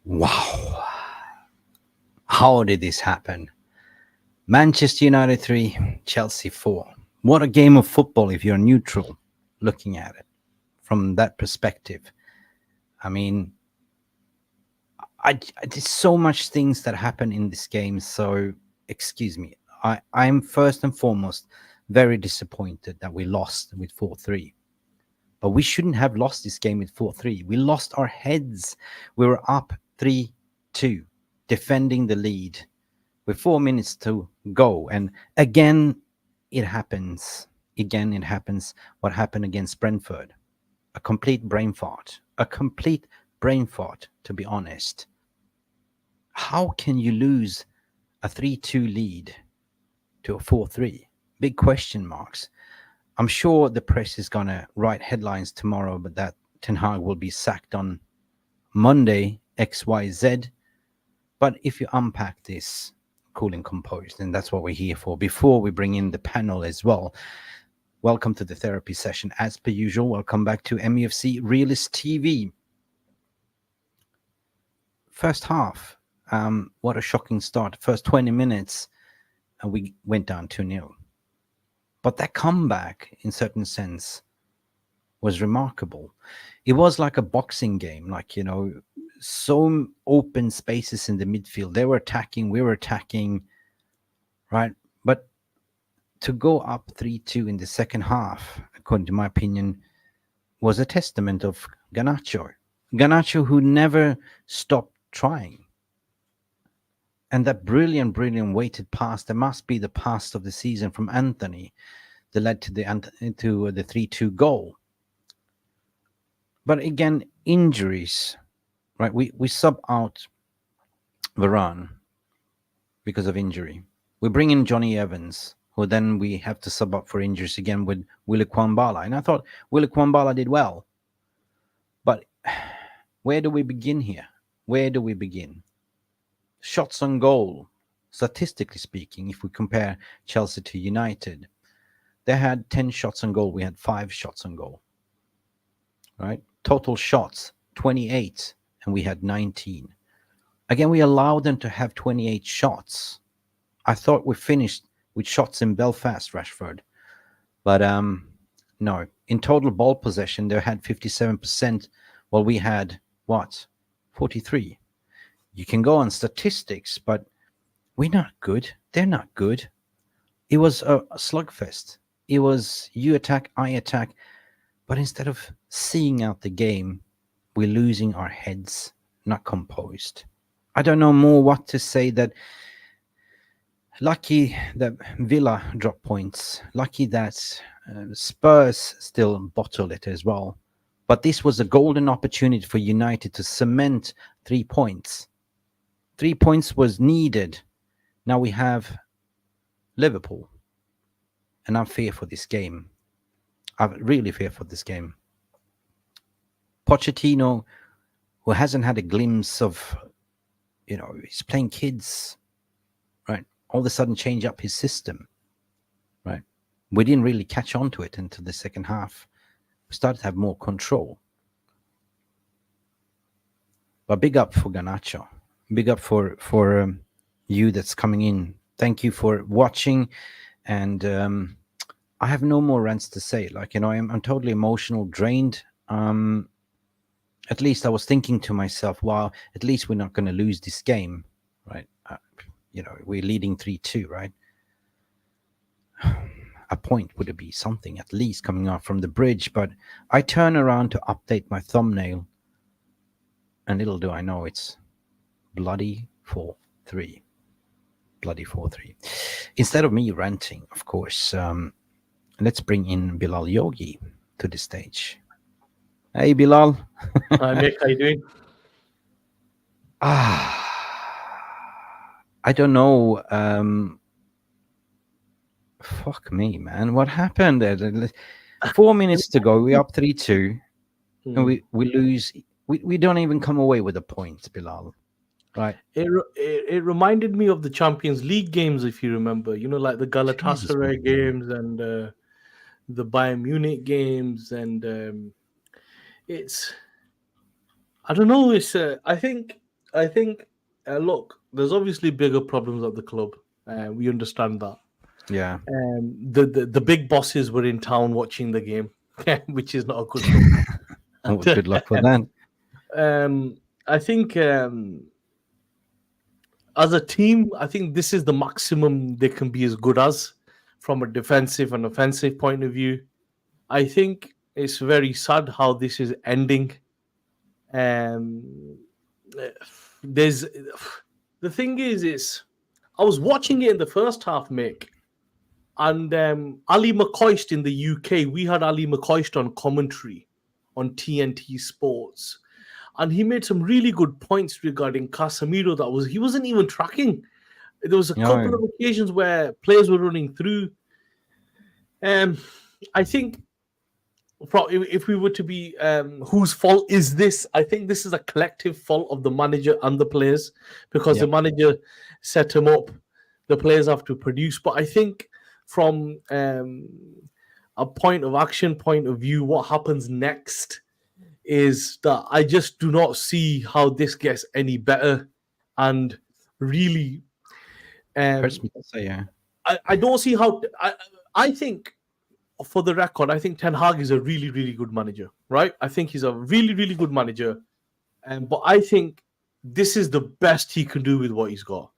Wow. How did this happen? Manchester United 3, Chelsea 4. What a game of football if you're neutral looking at it from that perspective. I mean, there's so much things that happen in this game. So, excuse me. I'm first and foremost very disappointed that we lost with 4-3. But we shouldn't have lost this game with 4-3. We lost our heads. We were up 3-2, defending the lead with 4 minutes to go. And again, it happens. Again, it happens what happened against Brentford. A complete brain fart. A complete brain fart, to be honest. How can you lose a 3-2 lead to a 4-3? Big question marks. I'm sure the press is going to write headlines tomorrow, but that Ten Hag will be sacked on Monday, XYZ. But if you unpack this cool and composed, and that's what we're here for, before we bring in the panel as well, welcome to the therapy session. As per usual, welcome back to MUFC Realist TV. First half, what a shocking start. First 20 minutes, and we went down 2-0. But that comeback, in certain sense, was remarkable. It was like a boxing game, like, so open spaces in the midfield. They were attacking, we were attacking, right? But to go up 3-2 in the second half, according to my opinion, was a testament of Garnacho. Garnacho, who never stopped trying. And that brilliant weighted pass, that must be the pass of the season from Anthony, that led to the 3-2 goal. But again, injuries, right? We sub out Varane because of injury. We bring in Johnny Evans, who then we have to sub up for injuries again with Willy Kwambala. And I thought Willy Kwambala did well. But where do we begin here? Where do we begin? Shots on goal, statistically speaking, if we compare Chelsea to United, they had 10 shots on goal. We had 5 shots on goal, right? Total shots, 28, and we had 19. Again, we allowed them to have 28 shots. I thought we finished with shots in Belfast, Rashford. But no. In total ball possession, they had 57%, while we had, 43. You can go on statistics, but we're not good. They're not good. It was a slugfest. It was you attack, I attack. But instead of seeing out the game, we're losing our heads, not composed. I don't know more what to say. That lucky that Villa dropped points. Lucky that Spurs still bottle it as well. But this was a golden opportunity for United to cement 3 points. 3 points was needed. Now we have Liverpool. And I'm fear for this game. I really fear for this game. Pochettino, who hasn't had a glimpse of, he's playing kids, right? All of a sudden change up his system, right? We didn't really catch on to it until the second half. We started to have more control. But big up for Garnacho. Big up for you that's coming in. Thank you for watching. And I have no more rants to say. I'm totally emotional, drained. At least I was thinking to myself, wow, at least we're not going to lose this game, right? We're leading 3-2, right? A point would be something at least coming out from the bridge. But I turn around to update my thumbnail, and little do I know it's bloody 4-3. Bloody 4-3. Instead of me ranting, of course, let's bring in Bilal Yogi to the stage. Hey, Bilal. Hi, Mick. How you doing? I don't know. Fuck me, man. What happened there? 4 minutes to go. We're up 3-2. And we lose. We don't even come away with a point, Bilal. Right? It reminded me of the Champions League games, if you remember. Like the Jesus, Galatasaray man. games and the Bayern Munich games, and it's. I don't know. I think I think, look, there's obviously bigger problems at the club. We understand that. Yeah. The big bosses were in town watching the game, which is not a good look. Well, good luck for that. um, I think as a team, I think this is the maximum they can be as good as from a defensive and offensive point of view. I think it's very sad how this is ending. Um, there's the thing is I was watching it in the first half, Mick, and Ali McCoist in the UK. We had Ali McCoist on commentary on TNT Sports, and he made some really good points regarding Casemiro. He wasn't even tracking. There was a couple No. of occasions where players were running through. Um, I think if we were to be whose fault is this? I think this is a collective fault of the manager and the players, because the Yep. manager set him up. The players have to produce, but I think from a point of action point of view, what happens next is that I just do not see how this gets any better, and really, Hurts um, me to say, yeah. I don't see how. I think, for the record, I think Ten Hag is a really, really good manager, right? I think he's a really, really good manager. But I think this is the best he can do with what he's got.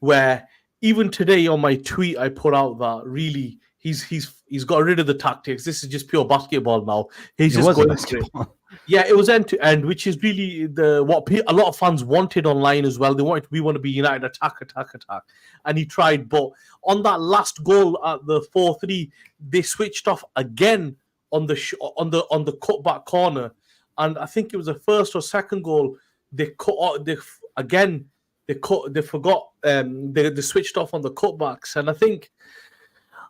Where even today on my tweet, I put out that really he's got rid of the tactics. This is just pure basketball now. He's It just was a going for it. basketball. Yeah, it was end to end, which is really a lot of fans wanted online as well. We want to be United attack, attack, attack, and he tried. But on that last goal at the 4-3, they switched off again on the cutback corner, and I think it was the first or second goal. They cut they again. They forgot. They switched off on the cutbacks, and I think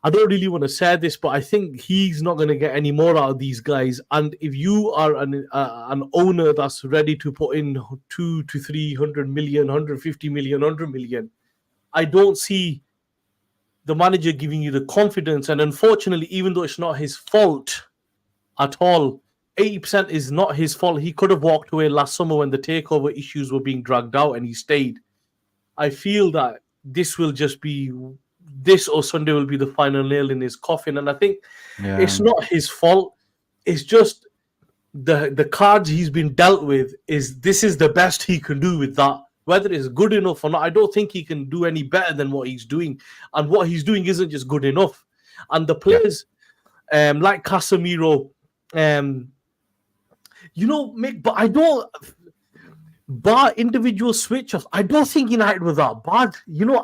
I don't really want to say this, but I think he's not going to get any more out of these guys. And if you are an owner that's ready to put in 200 to 300 million, 150 million, 100 million, I don't see the manager giving you the confidence. And unfortunately, even though it's not his fault at all, 80% is not his fault. He could have walked away last summer when the takeover issues were being dragged out, and he stayed. I feel that this or Sunday will be the final nail in his coffin. And I think Yeah. it's not his fault. It's just the cards he's been dealt with is this is the best he can do with that. Whether it's good enough or not, I don't think he can do any better than what he's doing. And what he's doing isn't just good enough. And the Yeah. players like Casemiro, Mick, but I don't bar individual switch offs. I don't think United were that bad.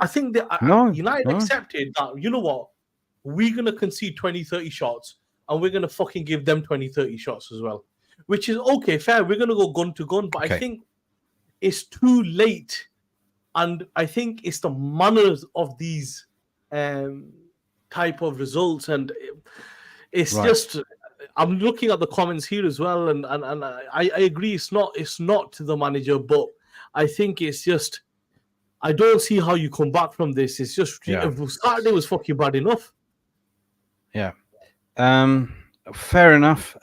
I think that No. United No. accepted that, you know what, we're going to concede 20, 30 shots, and we're going to fucking give them 20, 30 shots as well, which is okay, fair. We're going to go gun to gun, but I Okay. think it's too late. And I think it's the manners of these type of results. And it's Right. just, I'm looking at the comments here as well, and I agree. It's not the manager, but I think it's just I don't see how you come back from this. It's just Yeah. Saturday was fucking bad enough. Yeah. Fair enough.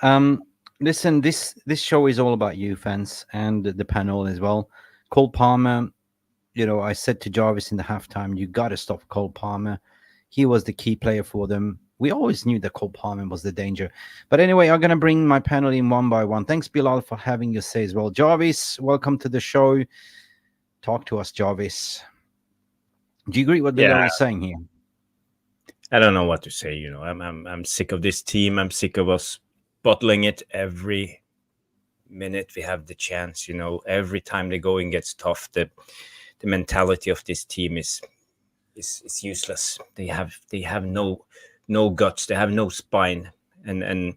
Listen, this show is all about you fans and the panel as well. Cole Palmer, I said to Jarvis in the halftime, you got to stop Cole Palmer. He was the key player for them. We always knew that Cole Palmer was the danger. But anyway, I'm going to bring my panel in one by one. Thanks, Bilal, for having your say as well. Jarvis, welcome to the show. Talk to us, Jarvis. Do you agree with what Bilal Yeah, is saying here? I don't know what to say. I'm sick of this team. I'm sick of us bottling it every minute we have the chance. Every time the going gets tough, the mentality of this team is useless. They have no guts. They have no spine. And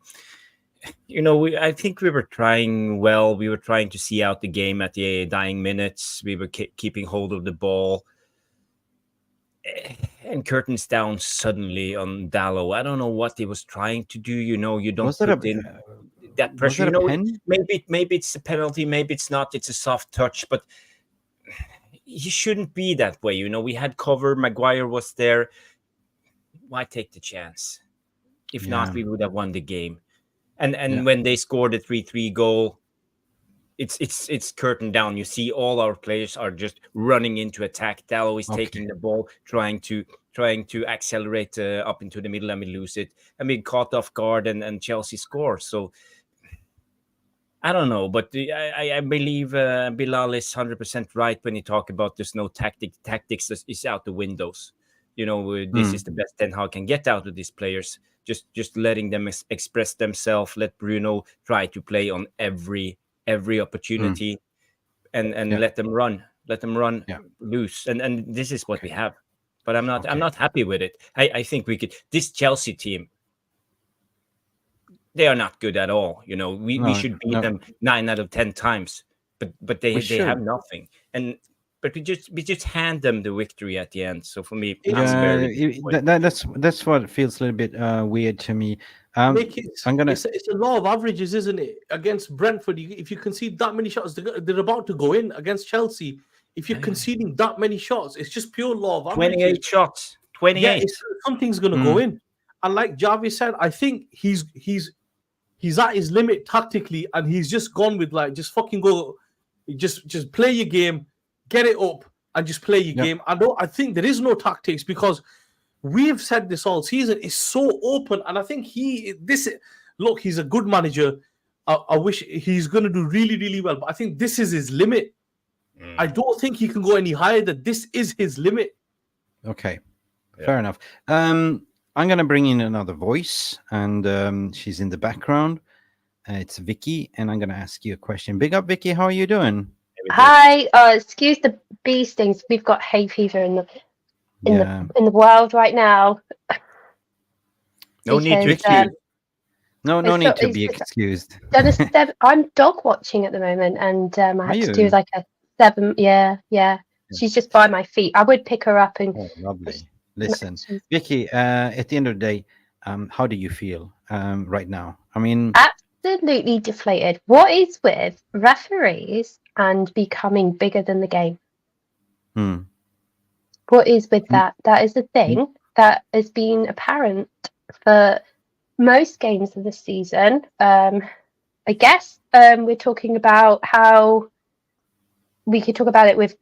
I think we were trying well. We were trying to see out the game at the dying minutes. We were keeping hold of the ball. And curtains down suddenly on Dallo. I don't know what he was trying to do. You don't Was that put in that was pressure. that a pen? Maybe it's a penalty, maybe it's not. It's a soft touch, but he shouldn't be that way. We had cover. Maguire was there. Why take the chance? If not, Yeah. we would have won the game. And Yeah. when they scored the 3-3 goal, it's curtained down. You see all our players are just running into attack. Dallo is taking the ball, trying to accelerate up into the middle, and we lose it. And we caught off guard, and Chelsea score. So I don't know, but I believe Bilal is 100% right when he talk about there's no tactics is out the windows. This is the best Ten Hag can get out of these players. Just letting them express themselves. Let Bruno try to play on every opportunity, and let them run loose. And this is what we have. But I'm not happy with it. I think we could. This Chelsea team, they are not good at all. We should beat them 9 out of 10 times, but they have nothing. But we just hand them the victory at the end. So for me, that's what feels a little bit weird to me. It's a law of averages, isn't it? Against Brentford, if you concede that many shots, they're about to go in. Against Chelsea, if you're conceding that many shots, it's just pure law of averages. 28 shots. 28. Yeah, something's going to go in. And like Javi said, I think he's at his limit tactically, and he's just gone with just fucking go, just play your game, get it up, and just play your game. I think there is no tactics, because we've said this all season. It's so open, and I think he's a good manager. I wish he's going to do really, really well, but I think this is his limit. I don't think he can go any higher. That this is his limit. Okay, fair enough. I'm going to bring in another voice, and she's in the background. It's Vicky, and I'm going to ask you a question. Big up, Vicky. How are you doing? Hi. Excuse the bee stings. We've got hay fever in the world right now. No need to excuse. No need to be excused. I'm dog watching at the moment, and I had to do like a 7. Yeah. She's just by my feet. I would pick her up and. Oh, lovely. Listen, Vicky. At the end of the day, how do you feel right now? I mean, absolutely deflated. What is with referees and becoming bigger than the game? What is with that? That is the thing that has been apparent for most games of the season. I guess we're talking about how we could talk about it with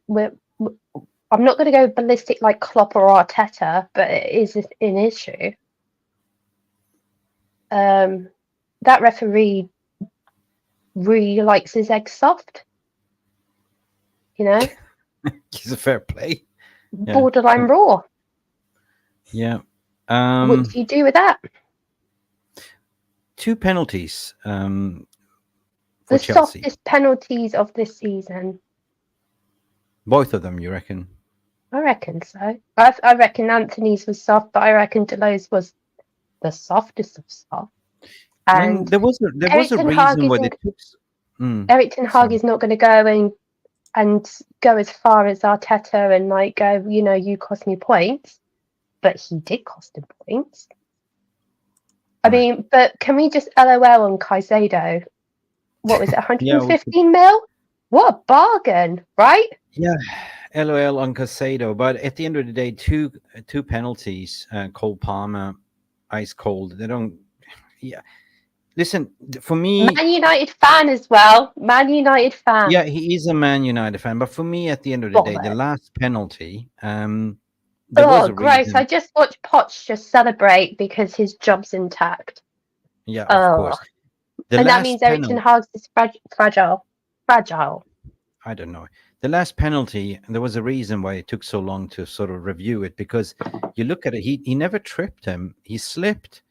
I'm not going to go ballistic like Klopp or Arteta, but it is an issue. That referee really likes his eggs soft. He's a fair play. Borderline raw. Yeah. What do you do with that? 2 penalties for the Chelsea. Softest penalties of this season. Both of them, you reckon? I reckon so. I reckon Anthony's was soft, but I reckon Delo's was the softest of soft. And there was a reason why they took. Eric Ten Hag is not going to go and go as far as Arteta and go, you cost me points, but he did cost him points. I mean, but can we just LOL on Caicedo? What was it, 115 mil? What a bargain, right? Yeah, LOL on Caicedo. But at the end of the day, two penalties. Cole Palmer, ice cold. They don't. Yeah. Listen, for me, Man United fan as well. Man United fan. Yeah, he is a Man United fan. But for me, at the end of the day, the last penalty. Gross! I just watched Poch just celebrate because his job's intact. Yeah, of course. And that means Eric Ten Hag is fragile. I don't know. The last penalty, there was a reason why it took so long to sort of review it, because you look at it, he never tripped him. He slipped,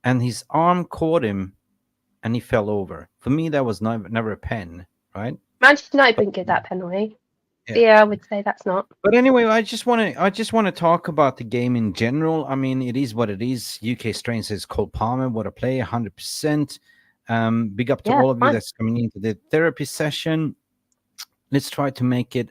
and his arm caught him, and he fell over. For me, that was never a pen, right? Manchester United didn't get that penalty. Yeah, I would say that's not. But anyway, I just want to talk about the game in general. I mean, it is what it is. UK Strain says Cole Palmer, what a play, 100%. Big up to all of you that's coming into the therapy session. Let's try to make it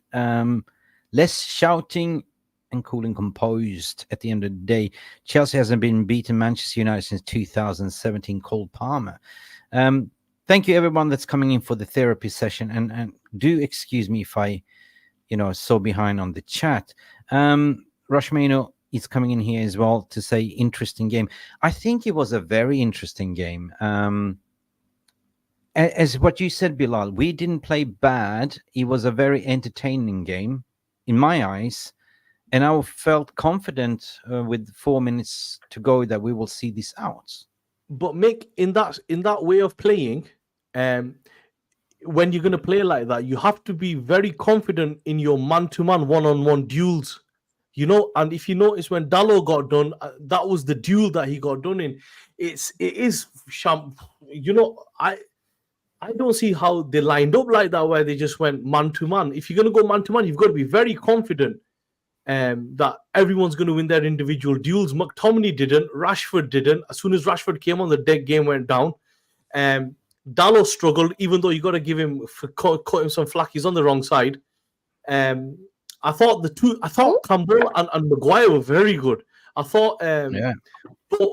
less shouting and cool and composed at the end of the day. Chelsea hasn't been beaten Manchester United since 2017. Cole Palmer. Thank you, everyone that's coming in for the therapy session. And do excuse me if I, so behind on the chat. Rashmano is coming in here as well to say interesting game. I think it was a very interesting game. as what you said, Bilal, we didn't play bad. It was a very entertaining game in my eyes. And I felt confident with 4 minutes to go that we will see this out. But Mick, in that way of playing, um, when you're going to play like that, you have to be very confident in your man-to-man, one-on-one duels. And if you notice when Dallo got done, that was the duel that he got done in. It is sham. I don't see how they lined up like that, where they just went man-to-man. If you're going to go man-to-man, you've got to be very confident that everyone's going to win their individual duels. McTominay didn't. Rashford didn't. As soon as Rashford came on, the dead game went down. Dallo struggled, even though you got to give him cut him some flack. He's on the wrong side. I thought Campbell and Maguire were very good. I thought, but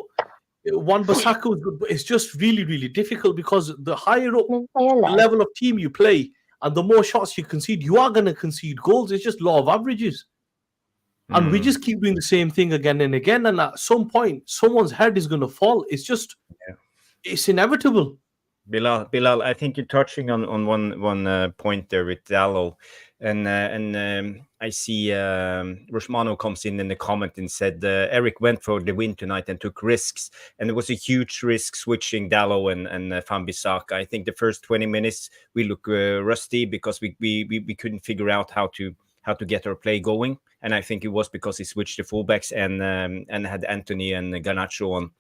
Wan-Bissaka was good, but it's just really, really difficult because the higher up the level of team you play and the more shots you concede, you are going to concede goals. It's just law of averages. And we just keep doing the same thing again and again. And at some point, someone's head is going to fall. It's just, it's inevitable. Bilal, I think you're touching on one point there with Dallo, and I see Rosmano comes in the comment and said Eric went for the win tonight and took risks, and it was a huge risk switching Dallo and Wan-Bissaka. I think the first 20 minutes we look rusty because we couldn't figure out how to get our play going, and I think it was because he switched the fullbacks and had Anthony and Garnacho on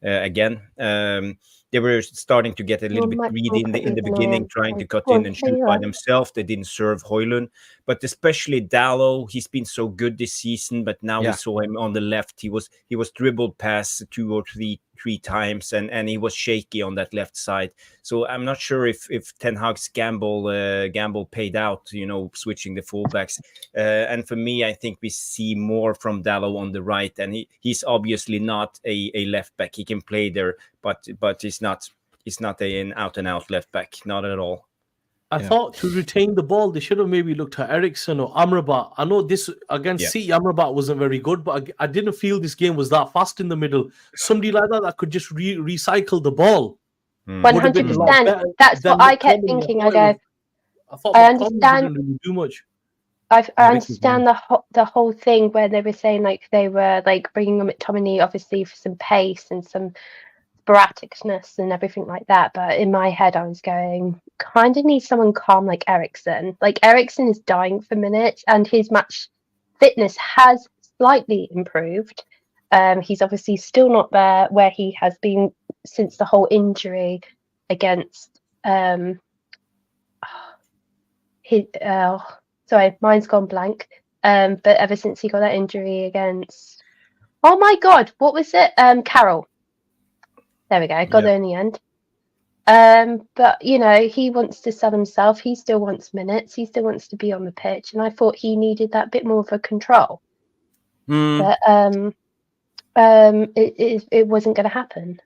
again. They were starting to get a little bit greedy in the beginning, trying to cut in and shoot by themselves. They didn't serve Højlund, but especially Dallo. He's been so good this season, but now we saw him on the left. He was dribbled past 2 or 3 times, and he was shaky on that left side. So I'm not sure if Ten Hag's gamble paid out. Switching the fullbacks. And for me, I think we see more from Dallo on the right, and he's obviously not a left back. He can play there, but he's not an out and out left back, not at all. I thought to retain the ball, they should have maybe looked at Eriksen or Amrabat. I know this against City, Amrabat wasn't very good, but I didn't feel this game was that fast in the middle. Somebody like that could just recycle the ball. 100%. That's what I kept thinking. I understand. Didn't really do much. I understand the whole thing where they were saying like they were like bringing on McTominay obviously for some pace and some sporadicness and everything like that, but in my head I was going, kind of need someone calm like Eriksen. Like Eriksen is dying for minutes and his match fitness has slightly improved. He's obviously still not there where he has been since the whole injury against sorry, mine's gone blank. But ever since he got that injury against, oh my god, what was it? Carroll. There we go. Got there in the end. But he wants to sell himself. He still wants minutes. He still wants to be on the pitch, and I thought he needed that bit more of a control. But it wasn't going to happen.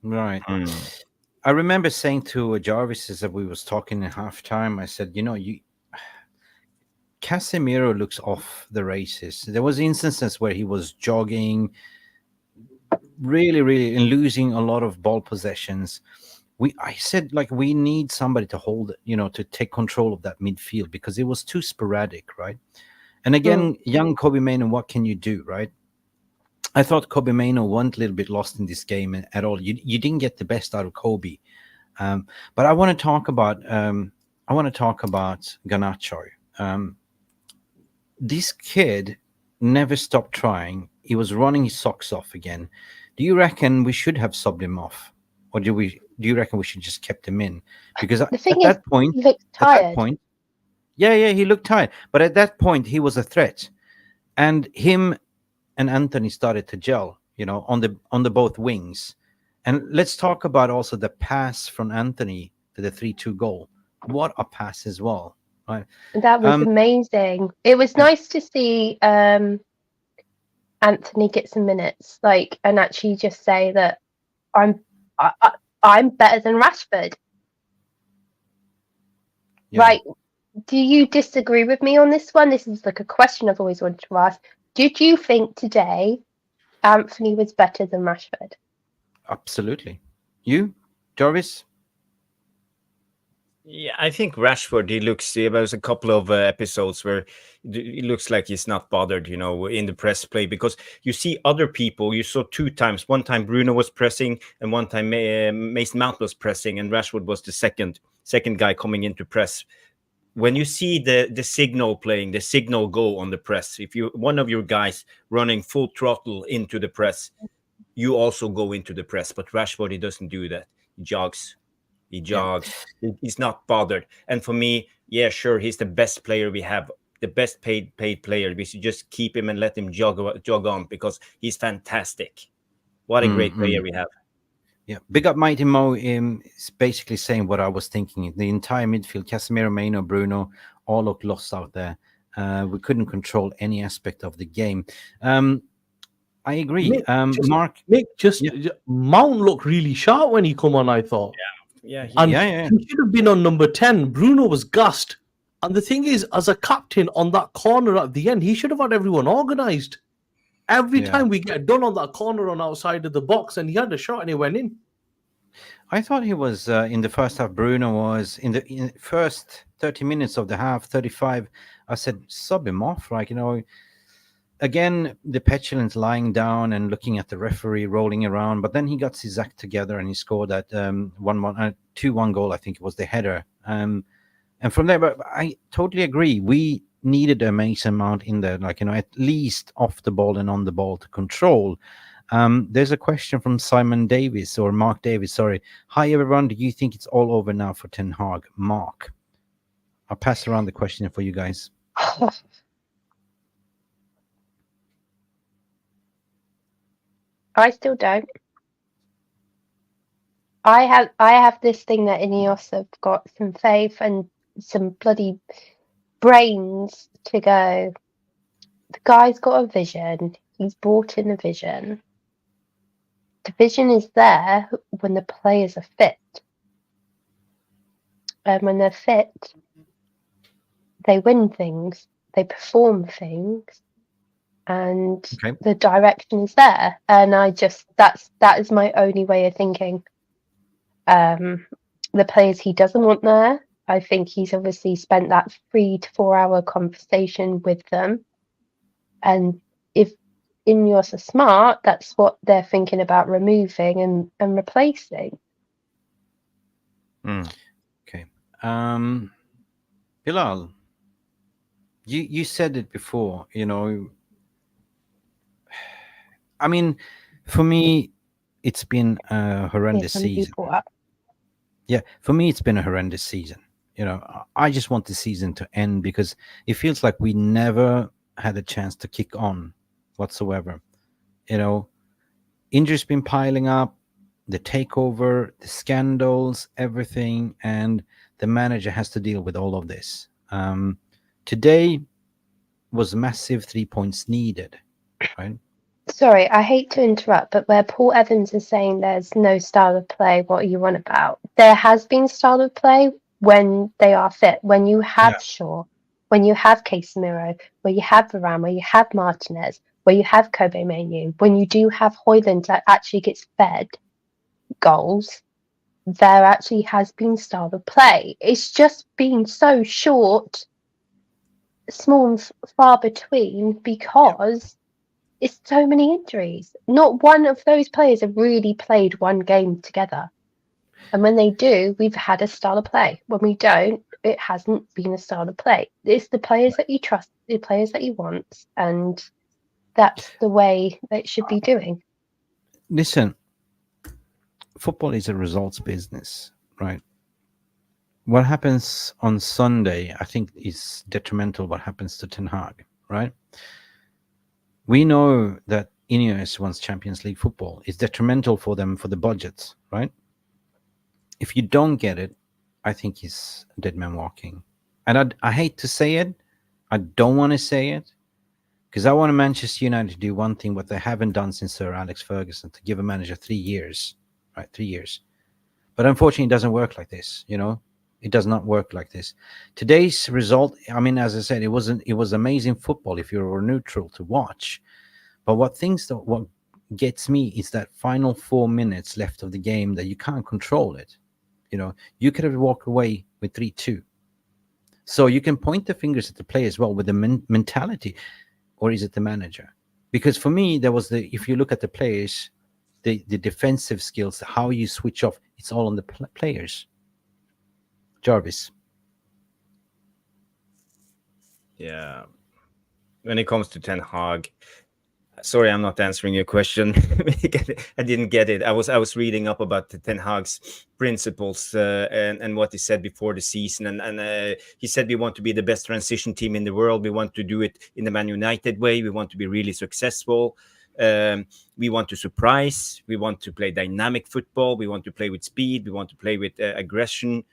Right. I remember saying to Jarvis as we was talking in halftime, I said, Casemiro looks off the races. There was instances where he was jogging, really, and losing a lot of ball possessions. I said, like, we need somebody to hold it, to take control of that midfield because it was too sporadic, right? And again, young Kobe Mainoo, what can you do, right? I thought Kobe Mainoo went a little bit lost in this game at all. You didn't get the best out of Kobe. But I want to talk about Garnacho. This kid never stopped trying. He was running his socks off again. Do you reckon we should have subbed him off, or do you reckon we should just kept him in? Because at that point, he looked tired. But at that point, he was a threat, and him and Anthony started to gel, on the both wings. And let's talk about also the pass from Anthony to the 3-2 goal. What a pass as well. Right. That was amazing. It was nice to see Anthony get some minutes, and actually just say that I'm better than Rashford. Yeah. Right. Do you disagree with me on this one? This is like a question I've always wanted to ask. Did you think today Anthony was better than Rashford? Absolutely. You, Jarvis? Yeah, I think Rashford, there was a couple of episodes where it looks like he's not bothered, in the press play, because you see other people. You saw two times. One time Bruno was pressing, and one time Mason Mount was pressing, and Rashford was the second guy coming into press. When you see the signal playing, the signal go on the press, if you one of your guys running full throttle into the press, you also go into the press. But Rashford, he doesn't do that. He jogs. He Yeah. jogs. He's not bothered. And for me, yeah, sure, he's the best player we have, the best paid player. We should just keep him and let him jog on, because he's fantastic. What a great player we have. Yeah, big up Mighty Mo is basically saying what I was thinking. The entire midfield, Casemiro, Maino, Bruno, all look lost out there. We couldn't control any aspect of the game. I agree. Mark, Mount looked really sharp when he come on, I thought. Yeah, And yeah. he should have been on number 10. Bruno was gassed. And the thing is, as a captain on that corner at the end, he should have had everyone organised. Every time we get done on that corner on outside of the box, and he had a shot and it went in. I thought he was in the first half. Bruno was in the first 30 minutes of the half, 35. I said, sub him off. Again, the petulance lying down and looking at the referee rolling around. But then he got his act together and he scored that 2-1 goal. I think it was the header. And from there, but I totally agree. We needed a Mason Mount in there, at least off the ball and on the ball to control. There's a question from Simon Davis, or Mark Davis, sorry. Hi, everyone. Do you think it's all over now for Ten Hag? Mark. I'll pass around the question for you guys. I still don't. I have this thing that INEOS have got some faith and some bloody brains to go. The guy's got a vision. He's brought in a vision. The vision is there when the players are fit. And when they're fit, they win things, they perform things, and the direction is there. And that is my only way of thinking. The players he doesn't want there, I think he's obviously spent that 3 to 4 hour conversation with them. And if INEOS are smart, that's what they're thinking about removing and replacing. Okay. Bilal, you said it before, I mean, for me, it's been a horrendous season. Yeah, for me, it's been a horrendous season. I just want the season to end because it feels like we never had a chance to kick on whatsoever. Injuries been piling up, the takeover, the scandals, everything, and the manager has to deal with all of this. Today was massive 3 points needed, right? Sorry, I hate to interrupt, but where Paul Evans is saying there's no style of play, what are you on about? There has been style of play when they are fit, when you have Shaw, when you have Casemiro, where you have Varane, where you have Martinez, where you have Kobe Manu, when you do have Højlund that actually gets fed goals, there actually has been style of play. It's just been so short, small and far between because it's so many injuries. Not one of those players have really played one game together. And when they do, we've had a style of play. When we don't, it hasn't been a style of play. It's the players that you trust, the players that you want, and that's the way that it should be doing. Listen, football is a results business, right? What happens on Sunday, I think, is detrimental what happens to Ten Hag, right? We know that INEOS wants Champions League football. It's detrimental for them for the budgets, right? If you don't get it, I think he's a dead man walking. And I hate to say it. I don't want to say it because I want Manchester United to do one thing what they haven't done since Sir Alex Ferguson, to give a manager 3 years, right? 3 years. But unfortunately, it doesn't work like this, It does not work like this. Today's result, I mean, as I said, it was amazing football if you were neutral to watch. But what gets me is that final 4 minutes left of the game that you can't control it. You could have walked away with 3-2. So you can point the fingers at the player as well with the mentality, or is it the manager? Because for me, there was if you look at the players, the defensive skills, how you switch off, it's all on the players. Jarvis. Yeah. When it comes to Ten Hag, sorry, I'm not answering your question. I didn't get it. I was reading up about the Ten Hag's principles and what he said before the season, and he said we want to be the best transition team in the world. We want to do it in the Manunited way. We want to be really successful. We want to surprise. We want to play dynamic football. We want to play with speed. We want to play with aggression.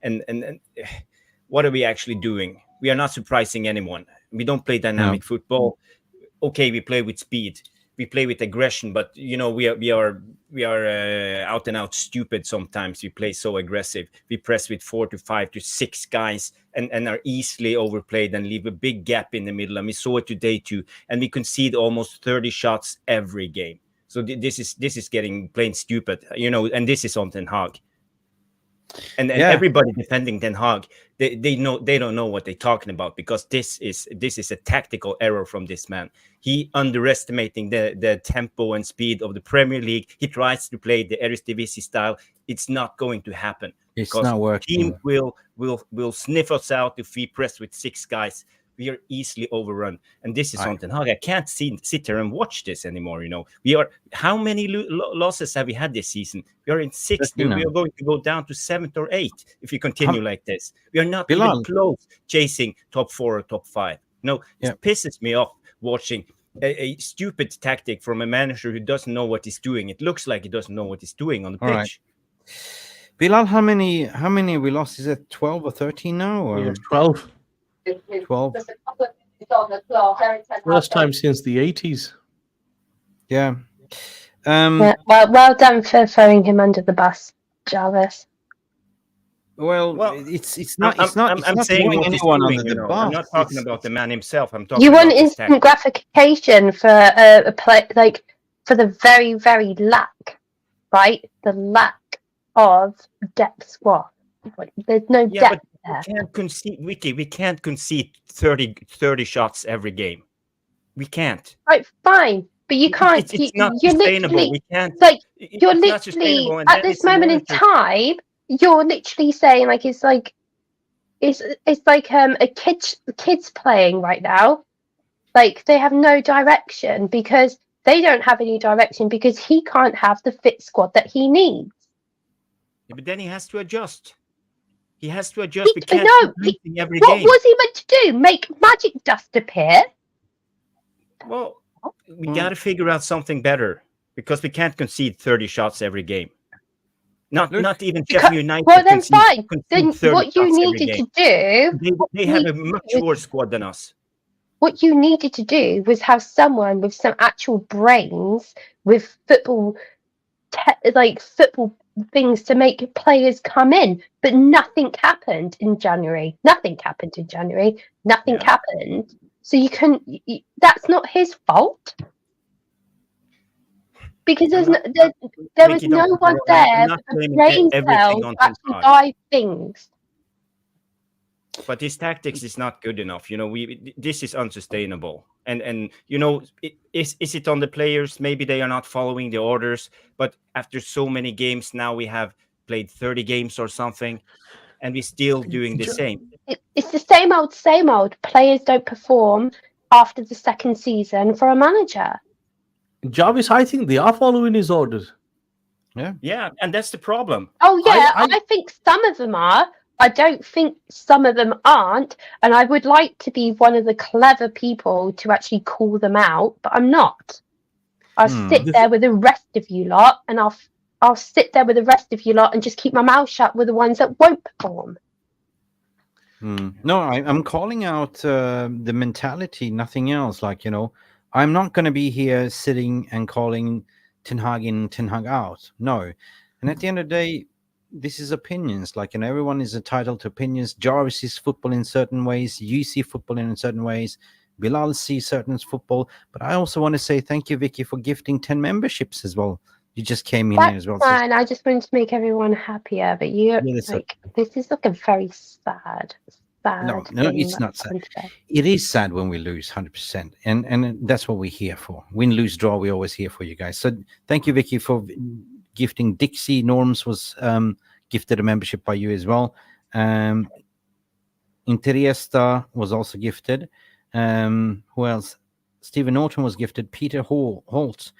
And what are we actually doing? We are not surprising anyone. We don't play dynamic football. Okay, we play with speed, we play with aggression, but we are out and out stupid sometimes. We play so aggressive. We press with 4 to 5 to 6 guys and are easily overplayed and leave a big gap in the middle. And we saw it today too. And we concede almost 30 shots every game. So this is getting plain stupid, and this is on Ten Hag. And everybody defending Ten Hag, they don't know what they're talking about, because this is a tactical error from this man. He underestimating the tempo and speed of the Premier League. He tries to play the Eredivisie style. It's not going to happen. It's not working. Team will sniff us out if we press with 6 guys. We are easily overrun, and this is on Ten Hag. I can't sit here and watch this anymore. We are. How many losses have we had this season? We are in 6th. We are going to go down to 7th or 8th if we continue like this. We are not even close chasing top 4 or top 5. No, it pisses me off watching a stupid tactic from a manager who doesn't know what he's doing. It looks like he doesn't know what he's doing on the pitch. Right. Bilal, how many we lost? Is it 12 or 13 now? Or? 12. 12. First time since the 80s. Yeah. Well done for throwing him under the bus, Jarvis. Well, it's not. I'm saying throwing anyone under the bus. I'm not talking about the man himself. I'm talking. You about want instant gratification for a play, like for the very, very lack, right? The lack of depth squad. There's no depth there. We can't concede, Vicky. We can't concede 30 shots every game. We can't. Right, fine, but you can't. It's not sustainable. We can't. Like you're literally at this moment in time. You're literally saying it's like a kids playing right now. Like they have no direction because they don't have any direction because he can't have the fit squad that he needs. Yeah, but then he has to adjust. He has to adjust. We can't keep every what game. Was he meant to do? Make magic dust appear? Well, we got to figure out something better because we can't concede 30 shots every game. Not even Sheffield United. Well, then fine. Then what you needed to do... They have a much worse squad than us. What you needed to do was have someone with some actual brains, with football things to make players come in, but nothing happened in January. Nothing happened. So you can. That's not his fault because there was no one there with the brain cells to actually guide things. But his tactics is not good enough. This is unsustainable. And is it on the players? Maybe they are not following the orders. But after so many games now, we have played 30 games or something, and we're still doing the same. It's the same old. Players don't perform after the second season for a manager. Jarvis, I think they are following his orders. Yeah, and that's the problem. Oh yeah, I think some of them are. I don't think some of them aren't, and I would like to be one of the clever people to actually call them out, but I'm not. I'll sit there with the rest of you lot, and I'll sit there with the rest of you lot and just keep my mouth shut with the ones that won't perform. No, I'm calling out the mentality, nothing else. I'm not going to be here sitting and calling Ten Hag in, Ten Hag out. No, and at the end of the day, this is opinions. Everyone is entitled to opinions. Jarvis sees football in certain ways. You see football in certain ways. Bilal sees certain football. But I also want to say thank you, Vicky, for gifting 10 memberships as well You just came in here That's as well. So, fine. I just wanted to make everyone happier, but you that's like this is like a very sad no, thing it's that's not sad. happened today. It is sad when we lose 100%, and that's what we're here for. Win, lose, draw. We're always here for you guys. So thank you, Vicky, for gifting. Dixie Norms was gifted a membership by you as well. Interiesta was also gifted. Who else? Stephen Norton was gifted. Peter Holt,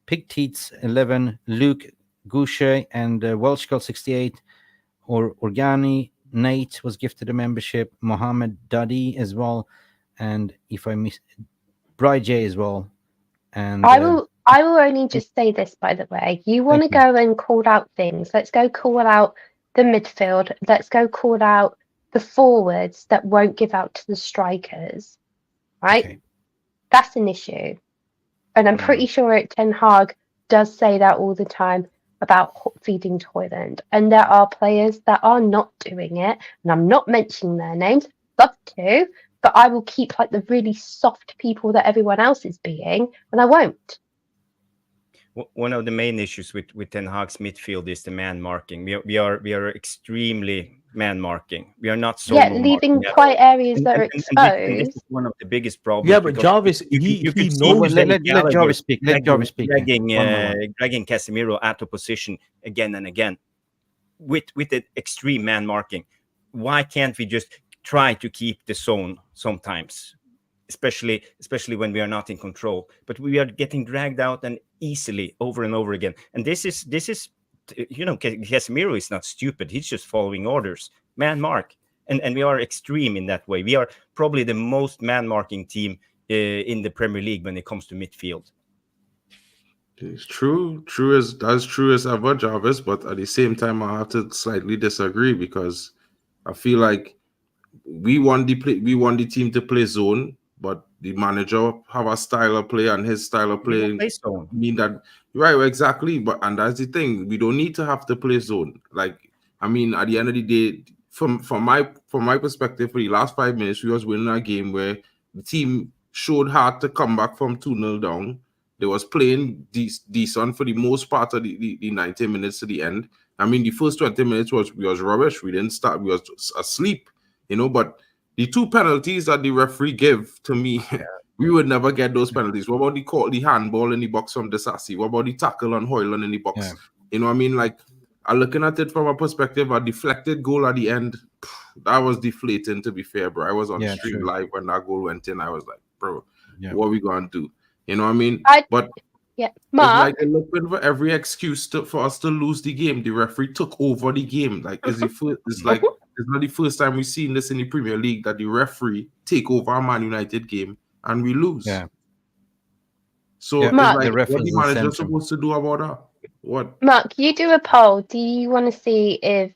Pig Teats 11, Luke Goucher, and Welsh Girl 68, or Organi. Nate was gifted a membership. Mohammed Dadi as well, and if I miss, Bride J as well. And I will only just say this, by the way. You want to Thank you. go and call out things. Let's go call out the midfield. Let's go call out the forwards that won't give out to the strikers. Right? Okay. That's an issue. And I'm pretty sure Ten Hag does say that all the time about feeding to Hoyland. And there are players that are not doing it. And I'm not mentioning their names. Love to. But I will keep like the really soft people that everyone else is being. And I won't. One of the main issues with Ten Hag's midfield is the man marking. We are extremely man marking. We are not so leaving quite areas that are and this exposed. is one of the biggest problems. Yeah, but because Jarvis, you could he see knows. Let Gallagher Jarvis speak. Let Jarvis speak. dragging One by one. dragging Casemiro out of position again and again with the extreme man marking. Why can't we just try to keep the zone sometimes? Especially when we are not in control, but we are getting dragged out and easily over and over again. And this is Casemiro is not stupid. He's just following orders. Man mark, and we are extreme in that way. We are probably the most man marking team in the Premier League when it comes to midfield. It's true as ever, Jarvis. But at the same time, I have to slightly disagree because I feel like we want the team to play zone, but the manager have a style of play, and his style of play mean that right, exactly. And that's the thing, we don't need to have to play zone. Like, I mean, at the end of the day, from my perspective, for the last 5 minutes, we was winning a game where the team showed hard to come back from 2-0 down. They was playing decent for the most part of the 90 minutes to the end. I mean, the first 20 minutes was rubbish. We didn't start. We was asleep. But the two penalties that the referee give to me, we would never get those penalties. What about the handball in the box from Desassi? What about the tackle on Hoyland in the box? Yeah. You know what I mean? Like, I'm looking at it from a perspective, a deflected goal at the end, that was deflating, to be fair, bro. I was on stream live when that goal went in. I was like, bro, what are we going to do? You know what I mean? But Mark, it's like they're looking for every excuse for us to lose the game. The referee took over the game. Like, it's not the first time we've seen this in the Premier League, that the referee take over a Man United game and we lose. Yeah. So it's Mark, like, what the manager supposed to do about that? What? Mark, you do a poll. Do you want to see if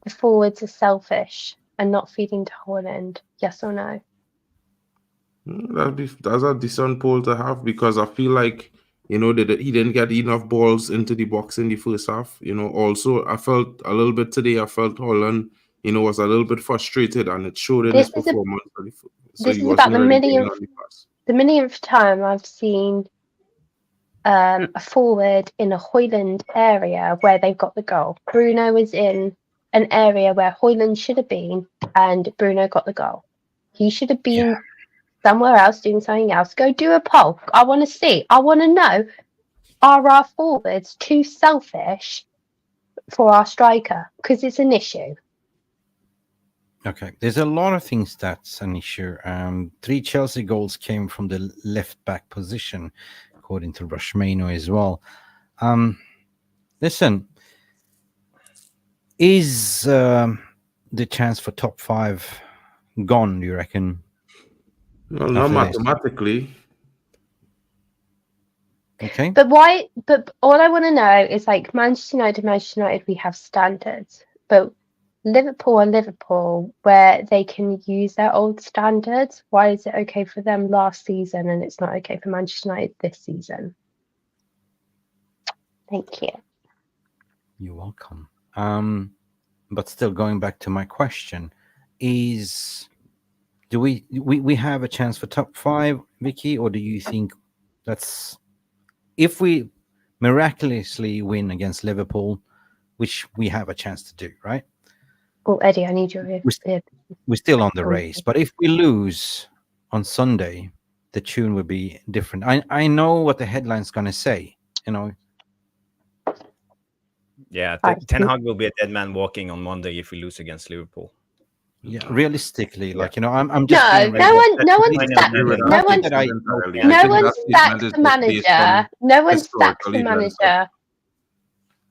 the forwards are selfish and not feeding to Holland? Yes or no? That's a decent poll to have, because I feel like, he didn't get enough balls into the box in the first half. Also, I felt a little bit today, Holland, was a little bit frustrated, and it showed in his performance. This is about the millionth time I've seen a forward in a Hoyland area where they've got the goal. Bruno is in an area where Hoyland should have been, and Bruno got the goal. He should have been somewhere else doing something else. Go do a poll. I want to see. I want to know, are our forwards too selfish for our striker? Because it's an issue. Okay, there's a lot of things that's an issue. 3 Chelsea goals came from the left back position, according to Rushmano as well. Listen, is the chance for top 5 gone, do you reckon? Well, not mathematically. Okay. But why? But all I want to know is, like, Manchester United, we have standards. But Liverpool are Liverpool, where they can use their old standards. Why is it okay for them last season and it's not okay for Manchester United this season? Thank you. You're welcome. But still, going back to my question, do we have a chance for top 5, Vicky, or do you think that's, if we miraculously win against Liverpool, which we have a chance to do, right? Oh, Eddie, I need your We're still on the Oh, race. But if we lose on Sunday, the tune will be different. I know what the headline's going to say, you know. Yeah, Right. Ten Hag will be a dead man walking on Monday if we lose against Liverpool. Yeah, realistically, Yeah. like, you know, I'm just No, being no one, no one Final sacked, agree with sentence. that no one, that I entirely. Yeah, I no think one that statement sacked is the just based on manager. No one sacked historical the events. manager.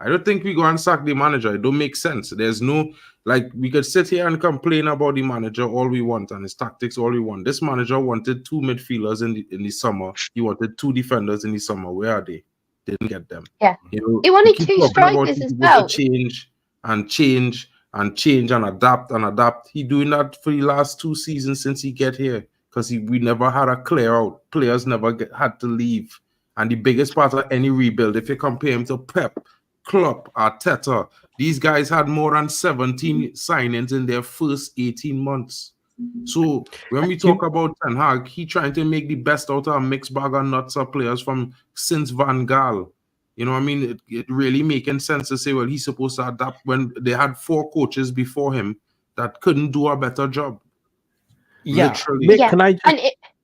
I don't think we go and sack the manager. It don't make sense. There's no, like, we could sit here and complain about the manager all we want and his tactics all we want. This manager wanted 2 midfielders in the summer. He wanted 2 defenders in the summer. Where are they? Didn't get them. Yeah. You know, He we wanted keep 2 talking about strikers he's as supposed well. to change and adapt and adapt. He doing that for the last 2 seasons since he get here because we never had a clear out. Players never had to leave. And the biggest part of any rebuild, if you compare him to Pep, Klopp, Arteta, these guys had more than 17 signings in their first 18 months. So when we talk about Ten Hag, he trying to make the best out of a mixed bag of nuts of players from since Van Gaal. You know what I mean? It really making sense to say, well, he's supposed to adapt when they had 4 coaches before him that couldn't do a better job. Yeah. Literally. Mick, Yeah, can I just and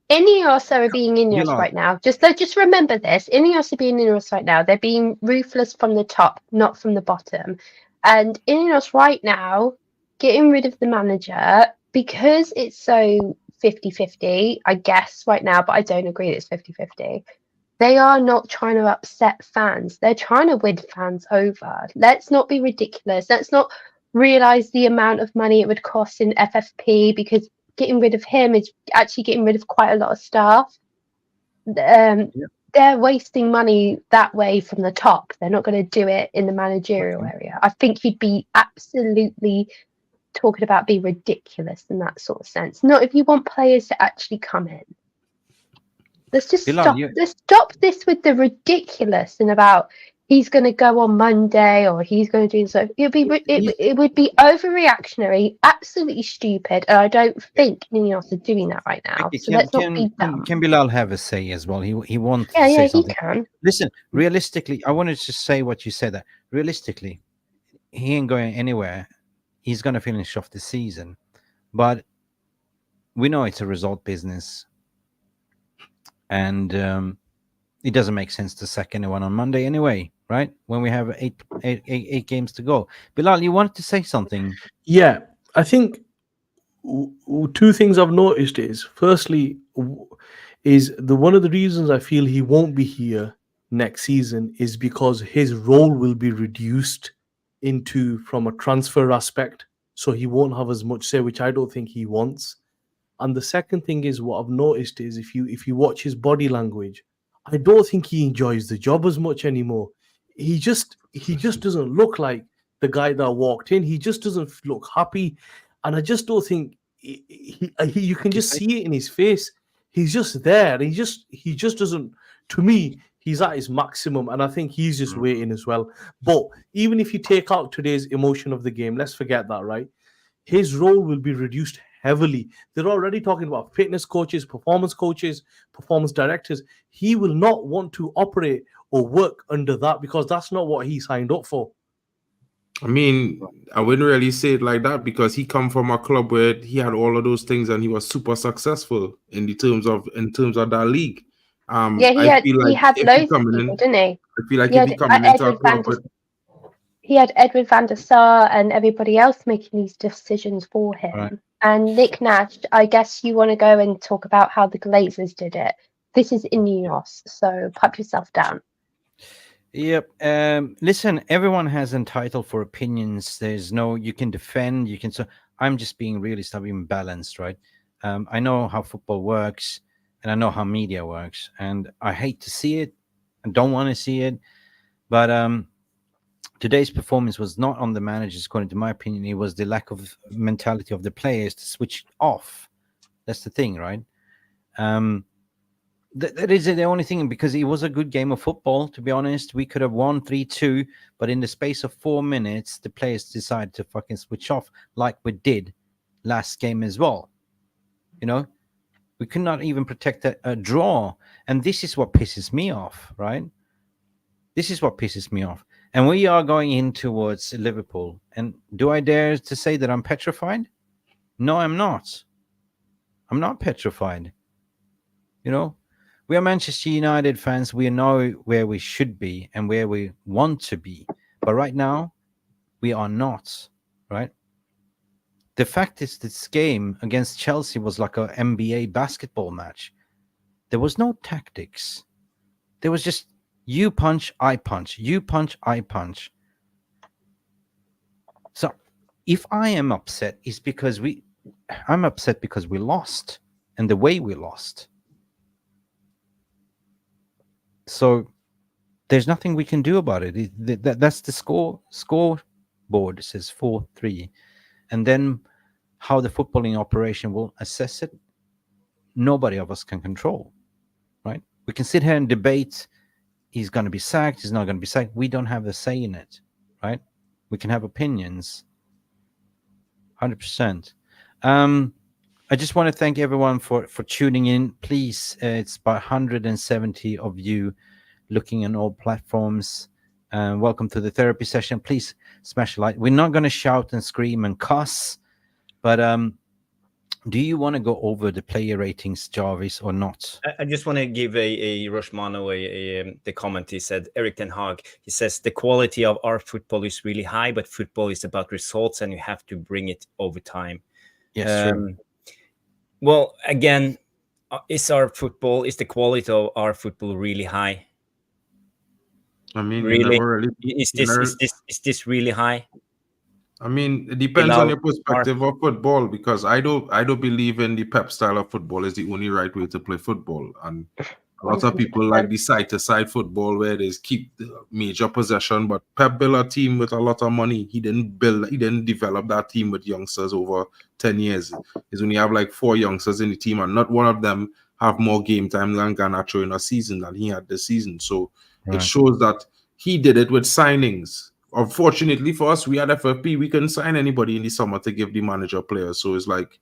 INEOS are being INEOS Bilal. right now. Just remember this: INEOS are being INEOS right now. They're being ruthless from the top, not from the bottom. And INEOS right now, getting rid of the manager because it's so 50-50, I guess, right now, but I don't agree that it's 50-50. They are not trying to upset fans. They're trying to win fans over. Let's not be ridiculous. Let's not realize the amount of money it would cost in FFP because getting rid of him is actually getting rid of quite a lot of staff. They're wasting money that way from the top. They're not going to do it in the managerial area. I think you'd be absolutely talking about being ridiculous in that sort of sense. Not if you want players to actually come in. Let's just Bilal, stop. Let's stop this with the ridiculous and about he's going to go on Monday or he's going to do so. It would be overreactionary, absolutely stupid, and I don't think INEOS are doing that right now. So let's not be dumb. Can Bilal have a say as well? He wanted Yeah, to say he something. can. Listen, realistically, I wanted to say what you said. That realistically, he ain't going anywhere. He's going to finish off the season, but we know it's a result business, and it doesn't make sense to sack anyone on Monday anyway, right? When we have eight games to go. Bilal, you wanted to say something? Yeah, I think 2 things I've noticed is firstly is the one of the reasons I feel he won't be here next season is because his role will be reduced into from a transfer aspect, so he won't have as much say, which I don't think he wants. And the second thing is what I've noticed is if you watch his body language, I don't think he enjoys the job as much anymore. He just doesn't look like the guy that walked in. He just doesn't look happy, and I just don't think you can just see it in his face. He's just there. He just doesn't. To me, he's at his maximum, and I think he's just waiting as well. But even if you take out today's emotion of the game, let's forget that, right? His role will be reduced heavily. They're already talking about fitness coaches, performance directors. He will not want to operate or work under that because that's not what he signed up for. I mean, I wouldn't really say it like that because he come from a club where he had all of those things and he was super successful in terms of that league. Yeah, he had loads of people, didn't he? I feel like if he coming into a club with he had Edward van der Sar and everybody else making these decisions for him. Right. And Nick Nash, I guess you want to go and talk about how the Glazers did it. This is INEOS, so pipe yourself down. Yep. Listen, everyone has entitled for opinions. There's no, you can defend, you can. So I'm just being realist, I'm being balanced, right? I know how football works and I know how media works, and I hate to see it. I don't want to see it. But today's performance was not on the managers, according to my opinion. It was the lack of mentality of the players to switch off. That's the thing, right? That is the only thing, because it was a good game of football, to be honest. We could have won 3-2, but in the space of 4 minutes, the players decided to fucking switch off like we did last game as well. You know, we could not even protect a draw. And this is what pisses me off, right? This is what pisses me off. And we are going in towards Liverpool. And do I dare to say that I'm petrified? No, I'm not. I'm not petrified. You know, we are Manchester United fans. We know where we should be and where we want to be. But right now, we are not, right? The fact is, this game against Chelsea was like a NBA basketball match. There was no tactics. There was just you punch, I punch, you punch, I punch. So if I am upset, it's because I'm upset because we lost and the way we lost. So there's nothing we can do about it. That's the scoreboard. It says 4-3. And then how the footballing operation will assess it, nobody of us can control, right? We can sit here and debate, he's going to be sacked, he's not going to be sacked. We don't have a say in it, right? We can have opinions, 100%. I just want to thank everyone for tuning in. Please, it's about 170 of you looking in all platforms. Welcome to the therapy session. Please smash a like. We're not going to shout and scream and cuss, but do you want to go over the player ratings, Jarvis, or not? I just want to give a Roshmano the comment. He said, Eric Ten Hag, he says, the quality of our football is really high, but football is about results and you have to bring it over time. Yes, true. Well, again, is the quality of our football really high? I mean, Really? really Is this really high? I mean, it depends on your perspective of football, because I don't believe in the Pep style of football is the only right way to play football. And a lot of people like the side-to-side football where they keep the major possession. But Pep built a team with a lot of money. He didn't develop that team with youngsters over 10 years. He's only have like 4 youngsters in the team, and not one of them have more game time than Garnacho in a season than he had this season. So it shows that he did it with signings. Unfortunately for us, we had FFP. We couldn't sign anybody in the summer to give the manager players. So it's like,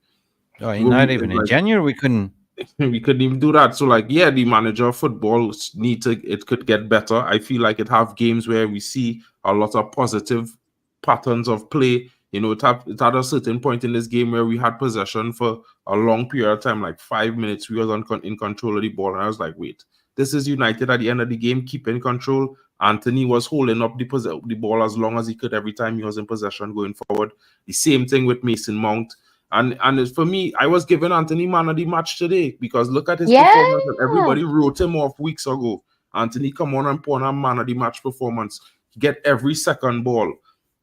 not even in January we couldn't. We couldn't even do that. So like, yeah, the manager of football it could get better. I feel like it have games where we see a lot of positive patterns of play. You know, it had a certain point in this game where we had possession for a long period of time, like 5 minutes. We was in control of the ball, and I was like, wait, this is United at the end of the game, keeping control. Anthony was holding up the ball as long as he could every time he was in possession going forward. The same thing with Mason Mount. And for me, I was giving Anthony man of the match today, because look at his performance. And everybody wrote him off weeks ago. Anthony come on and put on a man of the match performance. Get every second ball.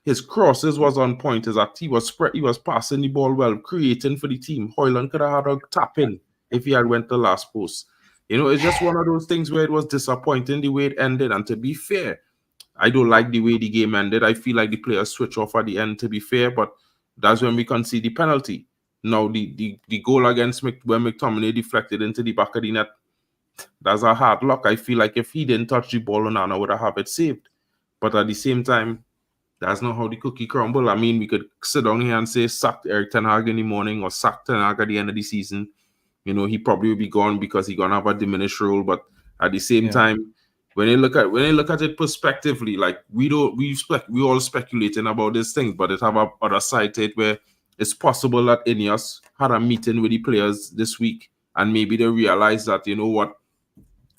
His crosses was on point. He was passing the ball well, creating for the team. Hoyland could have had a tap in if he had went the last post. You know, it's just one of those things where it was disappointing the way it ended. And to be fair, I don't like the way the game ended. I feel like the players switch off at the end, to be fair, but that's when we concede the penalty. Now, the goal against when McTominay deflected into the back of the net, that's a hard luck. I feel like if he didn't touch the ball, Onana would have it saved. But at the same time, that's not how the cookie crumble. I mean, we could sit down here and say sack Eric Ten Hag in the morning or sack Ten Hag at the end of the season. You know, he probably will be gone because he's gonna have a diminished role. But at the same time, when they look at it prospectively, like we all speculating about these things, but it have a other side to it where it's possible that INEOS had a meeting with the players this week, and maybe they realize that, you know what,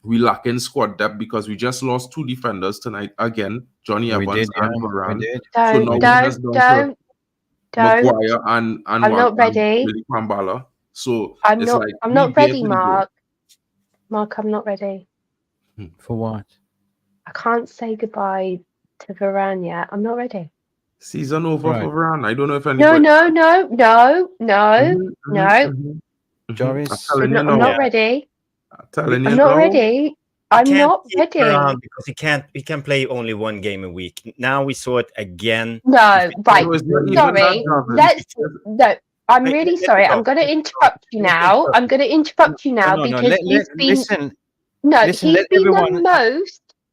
we lack in squad depth because we just lost 2 defenders tonight again, Johnny Evans and Varane. So now we just don't. Maguire and I'm not ready. Pambala. So I'm it's not. like, I'm not ready, Mark. Mark, I'm not ready. For what? I can't say goodbye to Varane yet. I'm not ready. Season over for Varane. I don't know if No. anybody. Jarvis, I'm not ready. I'm not ready. I'm not ready. Because he can play only 1 game a week. Now we saw it again. No, right. Sorry. No. I'm really sorry. I'm going to interrupt you now. Because he's been.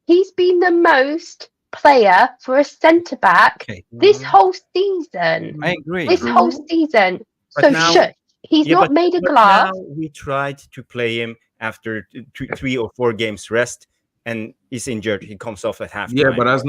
He's been the most player for a centre back this whole season. I agree. This whole season. So shush. He's not made a glass. Now we tried to play him after 3 or 4 games rest, and he's injured. He comes off at halftime. Yeah, but that's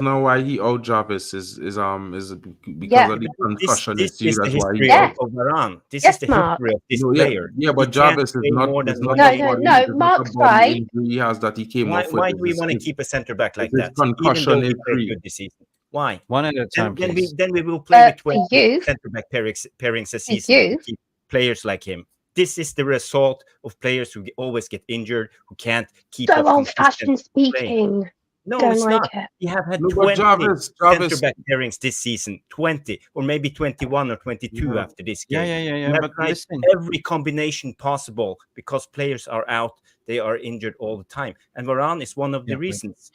not why he out Jarvis is because of the concussion This issue. is the That's why history he of out. Varane. This Yes, is the Mark. history of this No, player. yeah, but He can't Jarvis is play not. more than It's not one a game. body. No, It's not a Mark's body right. injury he has that he came Why, off with. why do we want to keep a centre back like it's that? Even concussion though he played injury. good this season. Why? One at a time, Then please. we will play with For 20 you, centre back pairings a for season to you, keep players like him. This is the result of players who always get injured, who can't keep so up old-fashioned consistent play. speaking. No, Don't it's like not. it. You have had No, but 20 Jarvis, centre back pairings this season, 20 or maybe 21 or 22 Yeah. after this game. Yeah. You have But tried listen, every combination possible because players are out, they are injured all the time, and Varane is one of the Yeah, but- reasons.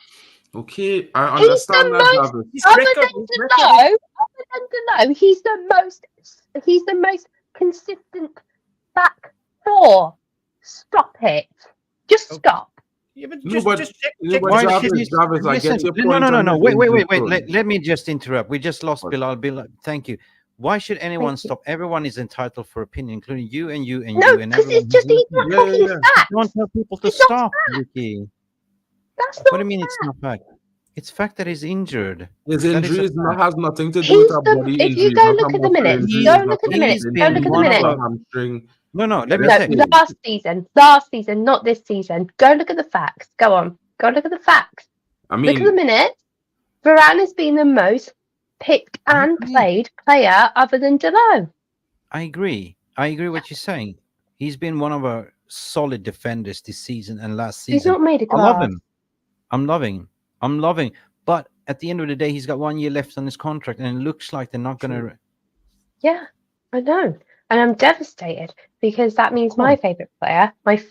Okay, I He's understand the that, most Jarvis. His other record- than his record is- he's the most consistent back four. Stop it. Just Okay. stop. Yeah, but No, just, but- just check, no, check but why the- should he? Jarvis, I get your point. No. on his Wait. injury prone. Let me just interrupt. We just lost What? Bilal. Thank you. Why should anyone Thank you. stop? Everyone is entitled for opinion, including you and you and No, you and because everyone. it's just he's not Yeah, talking yeah. facts. Don't tell people to It's not stop, Vicky. That's What do not you mean it's not fact? It's fact that he's injured. His That is a injury fact. has nothing to do He's with a the. body If injury. you It's go not look a at the muscle minutes, injury. go It's look not at the a minutes. hip Go look injury. at the one of It's not minutes. a hamstring. No. Let me No, say. last season, not this season. Go look at the facts. Go on. Go look at the facts. I Look at the mean, minutes. Varane has been the most picked and agree. played player other than Delo. I agree. I agree what you're saying. He's been one of our solid defenders this season and last He's season. not made of I love glass. him. I'm loving. But at the end of the day, he's got 1 year left on his contract, and it looks like they're not going to. Yeah, I know. And I'm devastated because that means Of my course.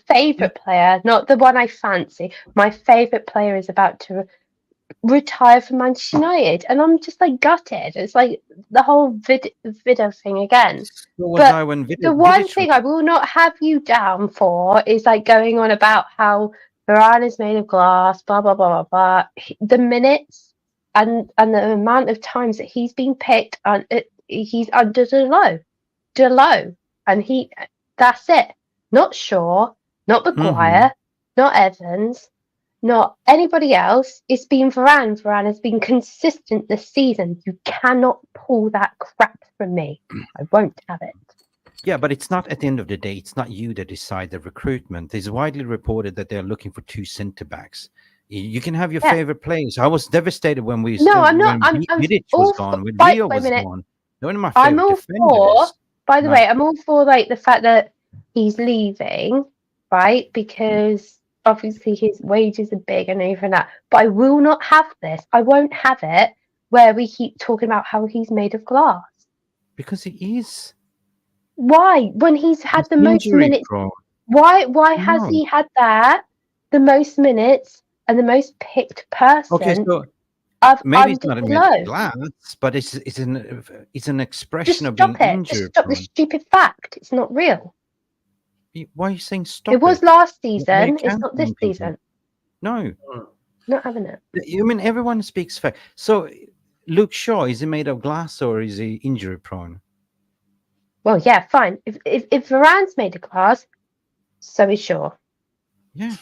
favourite player, not the one I fancy, my favourite player is about to retire from Manchester United. And I'm just like gutted. It's like the whole Vida thing again. So was But I when The one thing I will not have you down for is like going on about how Varane is made of glass, blah, blah, blah, blah, blah. The minutes and the amount of times that he's been picked, he's under Delo, and that's it. Not Shaw, not Maguire, not Evans, not anybody else. It's been Varane. Varane has been consistent this season. You cannot pull that crap from me. I won't have it. Yeah, but it's not at the end of the day. It's not you that decide the recruitment. It's widely reported that they're looking for 2 centre backs. You can have your Yeah. favorite players. I was devastated when we. No, I'm not. When I'm Vidic all was gone. for- When wait- Rio wait a was minute. gone. They're one of my I'm favorite all defenders. By the Right. way, I'm all for like the fact that he's leaving, right? Because obviously his wages are big and everything that. But I will not have this. I won't have it where we keep talking about how he's made of glass. Because he is. Why? When he's had He's the most injury minutes, prone. why has No. he had the most minutes and the most picked person Okay, so of maybe it's not a below? made of glass, but it's an expression Just of being stop it. injured. Just stop the prone. stupid fact. It's not real. Why are you saying stop? It was last season. It's not this cancelling people? season. No. Not having it. I mean, everyone speaks fact. So, Luke Shaw, is he made of glass or is he injury prone? Well, yeah, fine. If Varane's made of glass, so is Shaw. Yeah.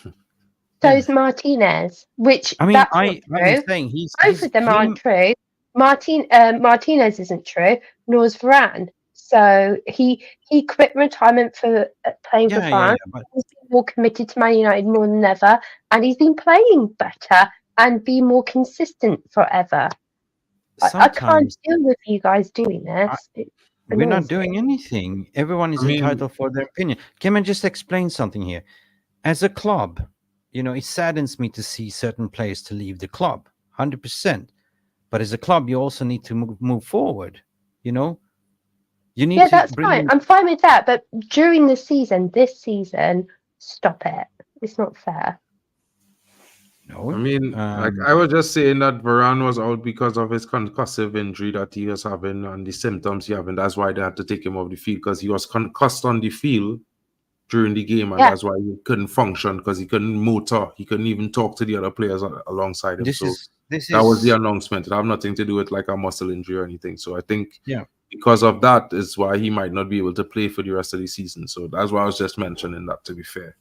So is Martinez, which I mean, that's I'm not true. saying he's Both of them aren't true. Martinez isn't true, nor is Varane. So he quit retirement for playing for France. but He's been more committed to Man United more than ever, and he's been playing better and be more consistent forever. I can't sometimes deal with you guys doing this. we're not annoys doing me. anything. Everyone is I mean- entitled for their opinion. Can I just explain something here? As a club, it saddens me to see certain players to leave the club, 100%. But as a club, you also need to move forward. You need Yeah, to that's bring fine. in- I'm fine with that. But during this season, stop it. It's not fair. No, I mean, like I was just saying that Varane was out because of his concussive injury that he was having and the symptoms he having. That's why they had to take him off the field because he was concussed on the field during the game, and Yeah. that's why he couldn't function because he couldn't motor. He couldn't even talk to the other players alongside him. this So is that was the announcement. It had nothing to do with like a muscle injury or anything. So I think because of that is why he might not be able to play for the rest of the season. So that's why I was just mentioning that, to be fair.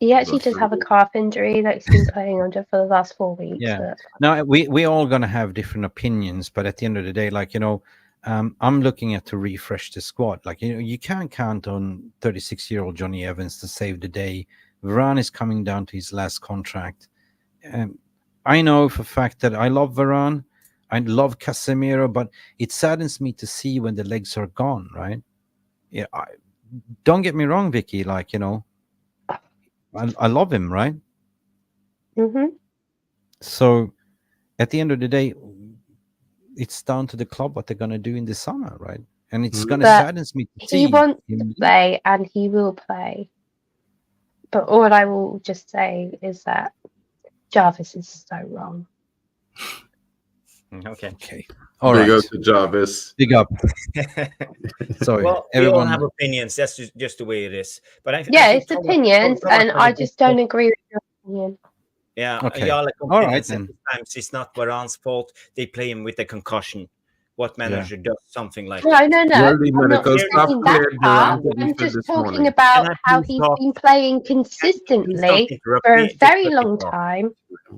He actually does have a calf injury that he's been playing under for the last 4 weeks. Yeah. So that's fine. Now we all gonna have different opinions, but at the end of the day, like I'm looking at to refresh the squad. Like you can't count on 36-year-old Johnny Evans to save the day. Varane is coming down to his last contract. I know for a fact that I love Varane, I love Casemiro, but it saddens me to see when the legs are gone. Right? Yeah. Don't get me wrong, Vicky. Like I love him. Right? Mhm. So at the end of the day, it's down to the club what they're going to do in the summer, right? And it's going to But saddens me to he see wants to him. play and he will play. But all I will just say is that Jarvis is so wrong. Okay. Okay, all Big right, up to Jarvis. big up. Sorry, Well, we all everyone. have opinions. That's just the way it is. But I Yeah, think it's opinions, Thomas and has a I good just don't point. agree with your opinion. Yeah, Okay. Jarla's All right, opinions at then. the times it's not Varane's fault. They play him with a concussion. What manager does something like No, that? no, no. Well, the I'm not medical There staff is saying that cleared part. Varane to be I'm fit just this talking morning. Can about I how please he's talk? been playing Can you please don't consistently interrupt for a me? Just very let me long talk. time.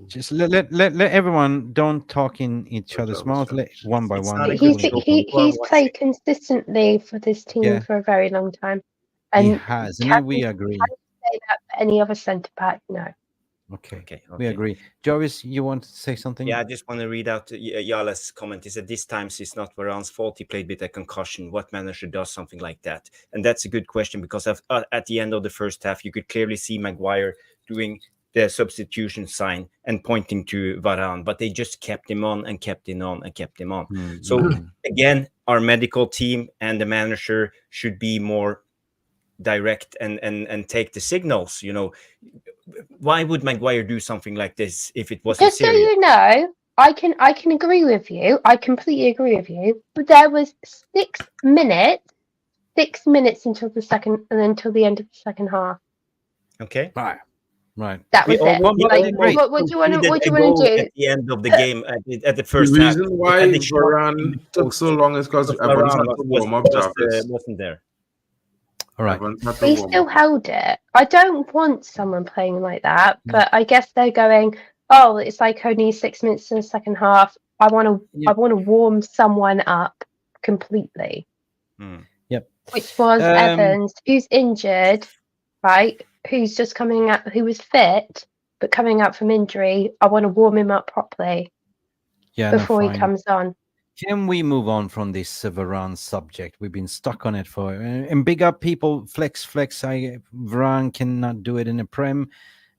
Just let everyone don't talk in each Oh, other's Jarvis, mouth. Let Jarvis. one by It's one. not a Let good He's everyone show. talk. he, People are he's watching. played consistently for this team Yeah, for a very long time, he and has, can and we agree. say that for any other centre back? No. Okay, Okay, we okay. agree. Jarvis, you want to say something? Yeah, I just want to read out Jarla's comment. He said, "This time it's not Varane's fault. He played with a concussion. What manager does something like that?" And that's a good question because at the end of the first half, you could clearly see Maguire doing the substitution sign and pointing to Varane, but they just kept him on and kept him on and kept him on. So again, our medical team and the manager should be more direct and take the signals. Why would Maguire do something like this if it wasn't Just so serious? you know, I can agree with you. I completely agree with you. But there was 6 minutes, 6 minutes until the end of the second half. Okay. Right. That We was it. almost, we Well, Like, great. almost what do you want to conceded what do a you want to goal do? at the end of the Put, game at the The first half. reason We why had the shot in Varane the took post so long is because because Evans Varane had to warm up, Jarvis. wasn't there. All right. Evans had to he warm still up. held it. I don't want someone playing like that, but I guess they're going, oh, it's like only 6 minutes in the second half. I want Yeah. to warm someone up completely, Yep. which was Evans, who's injured, right? Who's just coming out, who was fit but coming out from injury. I want to warm him up properly Yeah. No. before he Fine. comes on. Can we move on from this Varane subject? We've been stuck on it for and big up people. Flex. Varane cannot do it in a prem,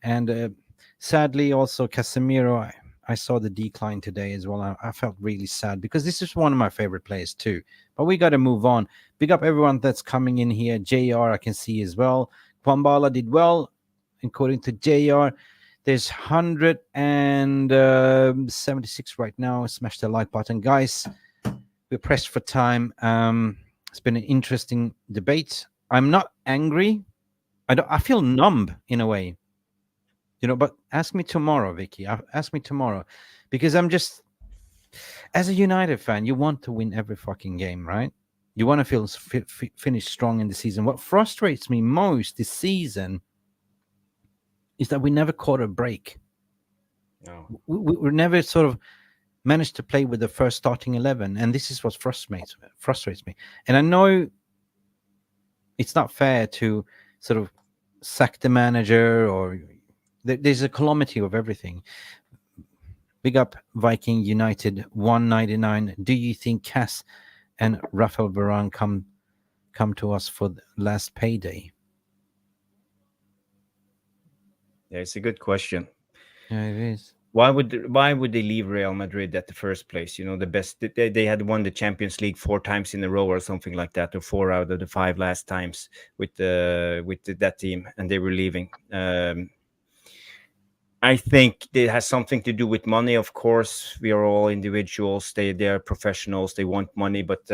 and sadly also Casemiro. I saw the decline today as well. I felt really sad because this is one of my favorite players too. But we got to move on. Big up everyone that's coming in here. JR I can see as well. Kwambala did well, according to JR. There's 176 right now. Smash the like button, guys. We're pressed for time. It's been an interesting debate. I'm not angry. I feel numb in a way, But ask me tomorrow, Vicky. Ask me tomorrow, because I'm just, as a United fan, you want to win every fucking game, right? You want to finish strong in the season. What frustrates me most this season is that we never caught a break. No. We never sort of managed to play with the first starting 11, and this is what frustrates me. And I know it's not fair to sort of sack the manager, or there's a calamity of everything. Big up Viking United 199. Do you think Cass and Rafael Varane come to us for the last payday? Yeah, it's a good question. Yeah, it is. Why would they leave Real Madrid at the first place? The best they had won the Champions League 4 times in a row or something like that, or 4 out of the 5 last times with that team, and they were leaving. I think it has something to do with money. Of course, we are all individuals. They are professionals. They want money, but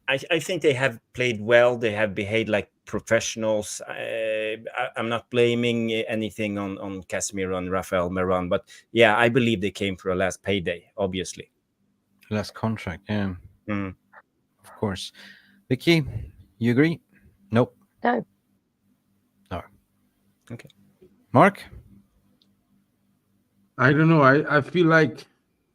I think they have played well. They have behaved like professionals. I'm not blaming anything on Casemiro and Rafael Varane, but yeah, I believe they came for a last payday, obviously. Last contract, yeah. Mm. Of course. Vicky, you agree? Nope. No. No. Mark? I don't know. I feel like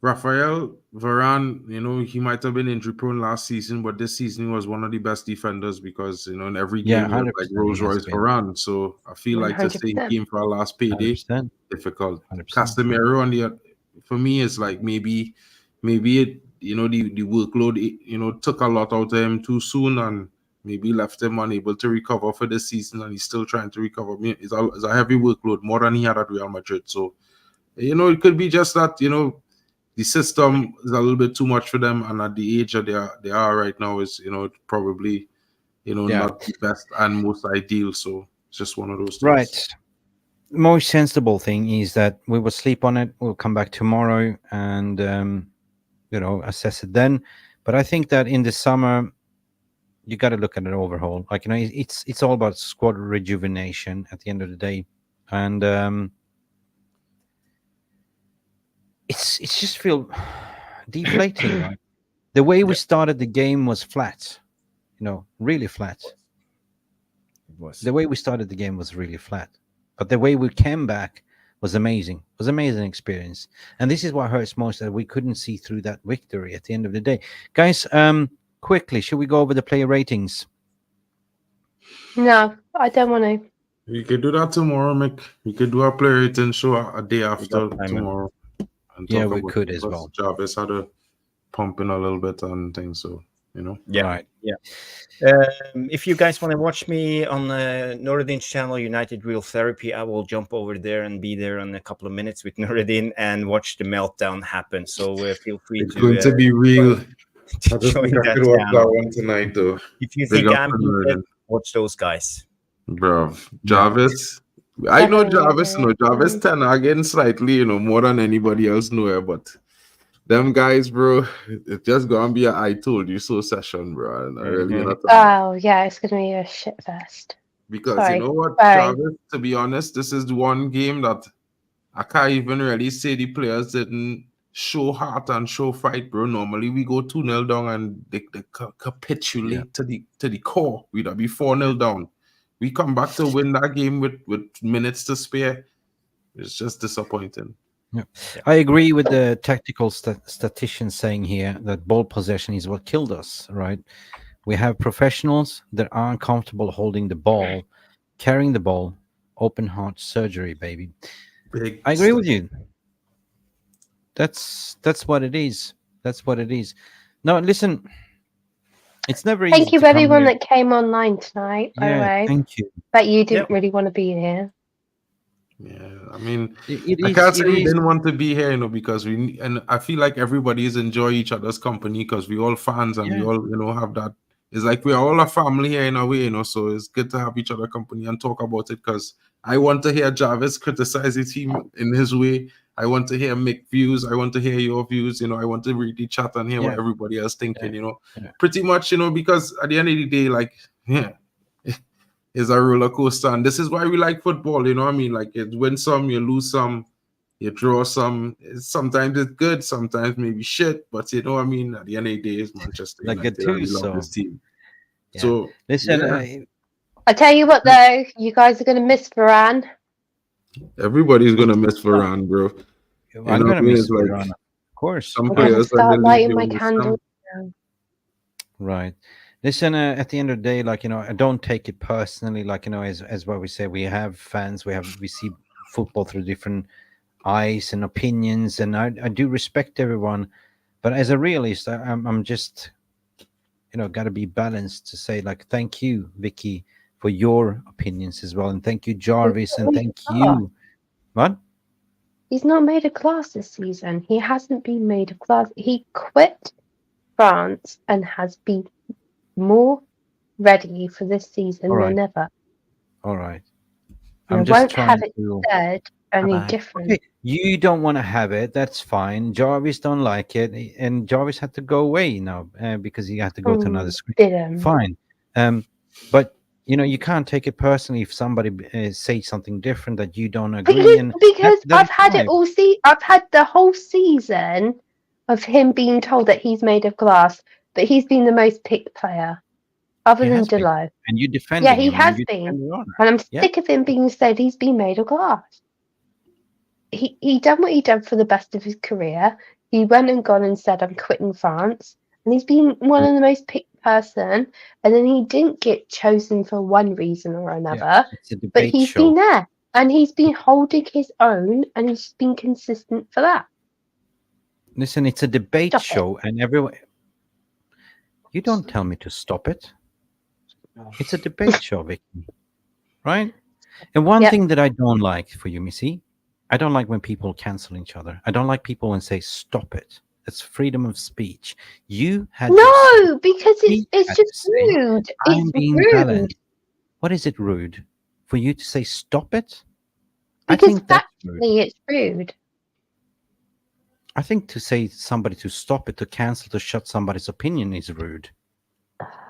Rafael Varane, he might have been injury prone last season, but this season he was one of the best defenders because in every Yeah, game he was like 100% Rolls he has Royce been. Varane. So I feel like to say he 100%. came for our last payday, 100%. difficult. 100%. Casemiro on the for me is like maybe it the workload took a lot out of him too soon and maybe left him unable to recover for this season and he's still trying to recover. I mean, it's a heavy workload more than he had at Real Madrid. So it could be just that the system is a little bit too much for them, and at the age that they are right now is probably not the best and most ideal. So it's just one of those things. Right. Most sensible thing is that we will sleep on it. We'll come back tomorrow and assess it then. But I think that in the summer, you got to look at an overhaul. Like it's all about squad rejuvenation at the end of the day, and it's just feel deflating. Right? The way we started the game was flat, really flat. It was. The way we started the game was really flat, but the way we came back was amazing. It was an amazing experience, and this is what hurts most, that we couldn't see through that victory at the end of the day. Guys, quickly, should we go over the player ratings? No, I don't want to. We could do that tomorrow, Mick. We could do our player rating show a day after got time, tomorrow. And Yeah, talk we about could it, as because well. Jarvis had a pump in a little bit and things, so Yeah. Right. Yeah. If you guys want to watch me on Nuruddin's channel, United Real Therapy, I will jump over there and be there in a couple of minutes with Nuruddin and watch the meltdown happen. So feel free it's to going to be real. to I just join think I that could watch that channel. one tonight, though. If you Big think up I'm to good, Nuruddin. watch those guys. Bro, Jarvis. I know Jarvis, Jarvis 10 again slightly, more than anybody else know it, but them guys, bro, it's just gonna be a I told you so session, bro. And I really Mhm. not Oh, yeah, it's going to be a shit fest. because Sorry. you know what, Sorry. Jarvis, to be honest, this is the one game that I can't even really say the players didn't show heart and show fight, bro. Normally we go 2-0 down and they capitulate to the core. We'd be 4-0 down. We come back to win that game with minutes to spare. It's just disappointing. Yeah. I agree with the tactical statistician saying here that ball possession is what killed us, right? We have professionals that aren't comfortable holding the ball, carrying the ball, open heart surgery, baby. Big I agree stuff. with you. That's what it is. That's what it is. No, listen, it's never easy. Thank you, to come everyone here. that came online tonight, by the Yeah, way. thank you. But you didn't really want to be here. Yeah, I mean, It I is. can't say It we is. didn't want to be here, because and I feel like everybody is enjoy each other's company because we all fans and we Yeah. all, have that. It's like we're all a family here in a way, so it's good to have each other company and talk about it because I want to hear Jarvis criticize his team in his way. I want to hear Mick views. I want to hear your views. I want to read the chat and hear what everybody else thinking, Yeah. pretty much, because at the end of the day, like, yeah, it's a roller coaster. And this is why we like football, you know what I mean? Like, it win some, you lose some, you draw some. Sometimes it's good, sometimes maybe shit, but you know what I mean? At the end of the day, it's Manchester Like United a and we love two-so. this team. Yeah. So, Listen, yeah, I tell you what, though, you guys are going to miss Varane. everybody's going to miss Varane, bro. I'm gonna miss It's like Verona, of course. some I'm going to players when they start leave, lighting you my miss candles them. now. Right. Listen, at the end of the day, like, I don't take it personally. Like, as what we say, we have fans, we see football through different eyes and opinions, and I do respect everyone. But as a realist, I'm just, got to be balanced to say, like, thank you, Vicky, for your opinions as well, and thank you, Jarvis, and thank you. What? He's not made of glass this season. He hasn't been made of glass. He quit France and has been more ready for this season All right. than ever. All right. And I'm I just won't trying have it to. said any Bye-bye. different. Okay, you don't want to have it. That's fine. Jarvis don't like it, and Jarvis had to go away now because he had to go to another screen. Didn't. Fine, but you can't take it personally if somebody says something different that you don't agree. And Because that I've is had fine. it all. I've had the whole season of him being told that he's made of glass, but he's been the most picked player. other He than has been. Delo. And you Yeah, defending he him, has and you been. defend your honor. And I'm Yeah. sick of him being said he's been made of glass. He done what he done for the best of his career. He went and gone and said, I'm quitting France. And he's been one of the most picked person. And then he didn't get chosen for one reason or Yeah. another. It's a But debate he's show. been there. And he's been holding his own and he's been consistent for that. Listen, it's a debate Stop it. show, and everyone. You don't tell me to stop it. It's a debate show, Vicky. Right? And one Yep. thing that I don't like for you, Missy, I don't like when people cancel each other. I don't like people when say stop it. It's freedom of speech. You had your say. No, because He it's had just to say, rude. I'm It's being rude. balanced. What is it rude? For you to say stop it? I Because think that's rude. factually it's rude. I think to say somebody to stop it, to cancel, to shut somebody's opinion is rude.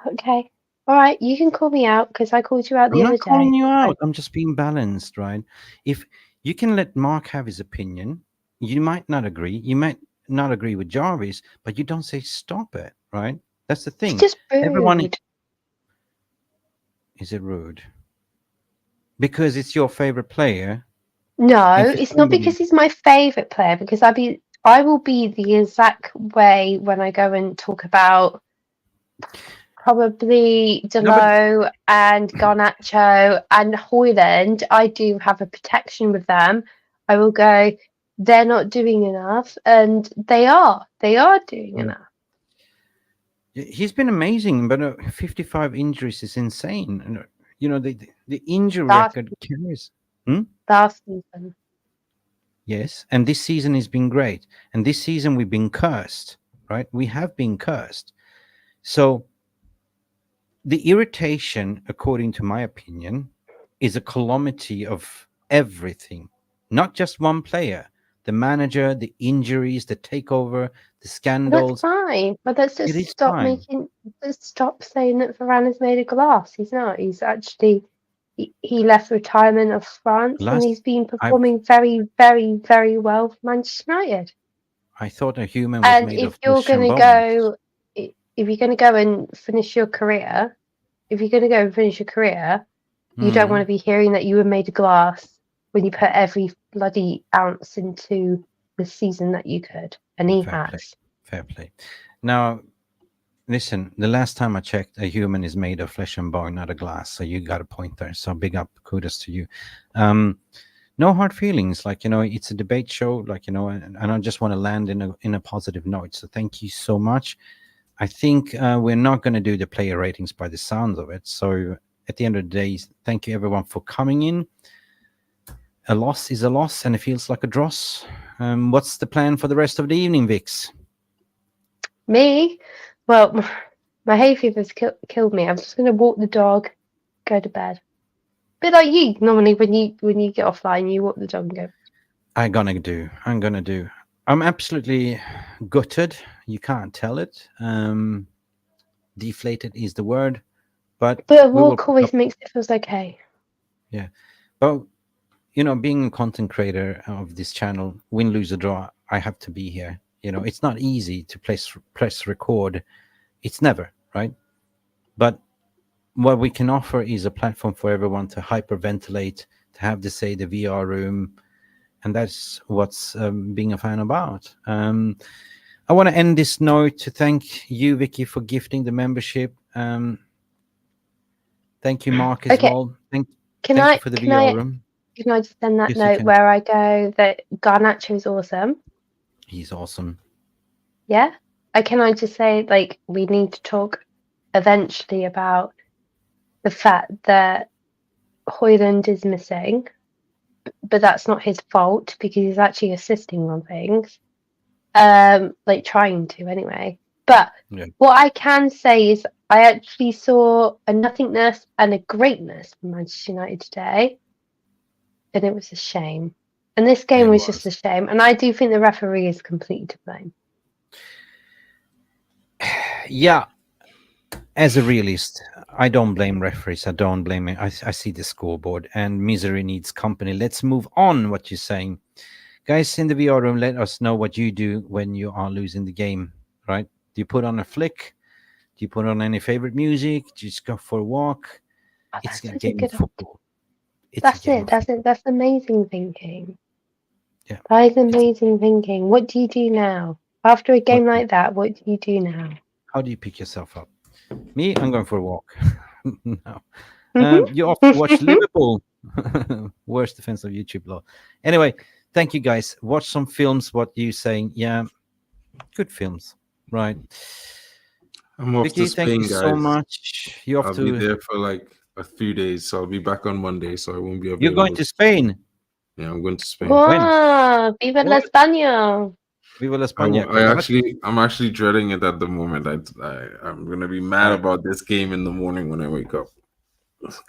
Okay. All right, you can call me out because I called you out the I'm other not calling day. you out. I'm just being balanced, right? If you can let Mark have his opinion, you might not agree. You might not agree with Jarvis, but you don't say stop it, right? That's the It's thing. just Everyone rude. is it rude? Because it's your favorite player. No, And for it's not somebody, because he's my favorite player. Because I will be the exact way when I go and talk about probably no, but Delo and Garnacho and Hoyland. I do have a protection with them. I will go. They're not doing enough, and they are. They are doing Yeah. enough. He's been amazing, but 55 injuries is insane. And, the injury Last record carries. Hmm? last season. Yes, and this season has been great. And this season we've been cursed, right? We have been cursed. So the irritation, according to my opinion, is a calamity of everything, not just one player. The manager, the injuries, the takeover, the Well, scandals. that's fine, but let's It just is fine. let's stop saying that Varane is made of glass. He's not. He's actually, he left retirement of France and he's Last, been I performing very, very, very well for Manchester United. I thought a human was And made of flesh and bones. if you're gonna go and finish your career, if you're gonna go and finish your career, you don't want to be hearing that you were made of glass when you put every bloody ounce into the season that you could, and he Fair play. has. Fair play. Now, listen, the last time I checked, a human is made of flesh and bone, not a glass. So you got a point there. So big up, kudos to you. No hard feelings. Like, it's a debate show, like, and I just want to land in a positive note. So thank you so much. I think we're not going to do the player ratings by the sounds of it. So at the end of the day, thank you everyone for coming in. A loss is a loss and it feels like a dross. What's the plan for the rest of the evening, Vix? Me? Well, my hay fever's killed me. I'm just going to walk the dog, go to bed. Bit like you normally when you get offline, you walk the dog and go. I'm gonna do. I'm absolutely gutted. You can't tell it. Deflated is the word, but But a we will walk pick always up. makes it feels okay. Yeah, but being a content creator of this channel, win, lose, or draw, I have to be here. It's not easy to press record. It's never right, but what we can offer is a platform for everyone to hyperventilate, to have the VR room, and that's what's being a fan about. I want to end this note to thank you, Vicky, for gifting the membership. Thank you, Mark, as Okay, well. Thank can you I for the can VR I room. can I just send that Yes, you note can. where I go that Garnacho is awesome? He's awesome. Yeah. Can I just say we need to talk eventually about the fact that Hoyland is missing, but that's not his fault because he's actually assisting on things. Trying to anyway. But Yeah. what I can say is I actually saw a nothingness and a greatness from Manchester United today, and it was a shame. And this game It was just a was. shame. And I do think the referee is completely to blame. Yeah. As a realist, I don't blame referees. I don't blame it. I see the scoreboard, and misery needs company. Let's move on. What you're saying, guys, in the VR room, let us know what you do when you are losing the game. Right? Do you put on a flick? you put on any favorite music? Do you just go for a walk? Oh, It's that's a such a game of good. football. It's a That's game it. of That's football. it. That's amazing thinking. Yeah. That is amazing thinking. What do you do now after a game like that? What do you do now? How do you pick yourself up? Me, I'm going for a walk. No. Mhm. You off to watch Liverpool. Worst defense of YouTube law. Anyway, thank you guys. Watch some films. What you saying? Yeah, good films, right? I'm off to Vicky, thank you Spain, so guys. much. You off I'll be to? there for like a few days, so I'll be back on Monday, so I won't be You're going available. to Spain? Yeah, I'm going to Spain. When? Wow, viva la What? España. Viva la España. I'm actually dreading it at the moment. I'm gonna be mad Right. about this game in the morning when I wake up.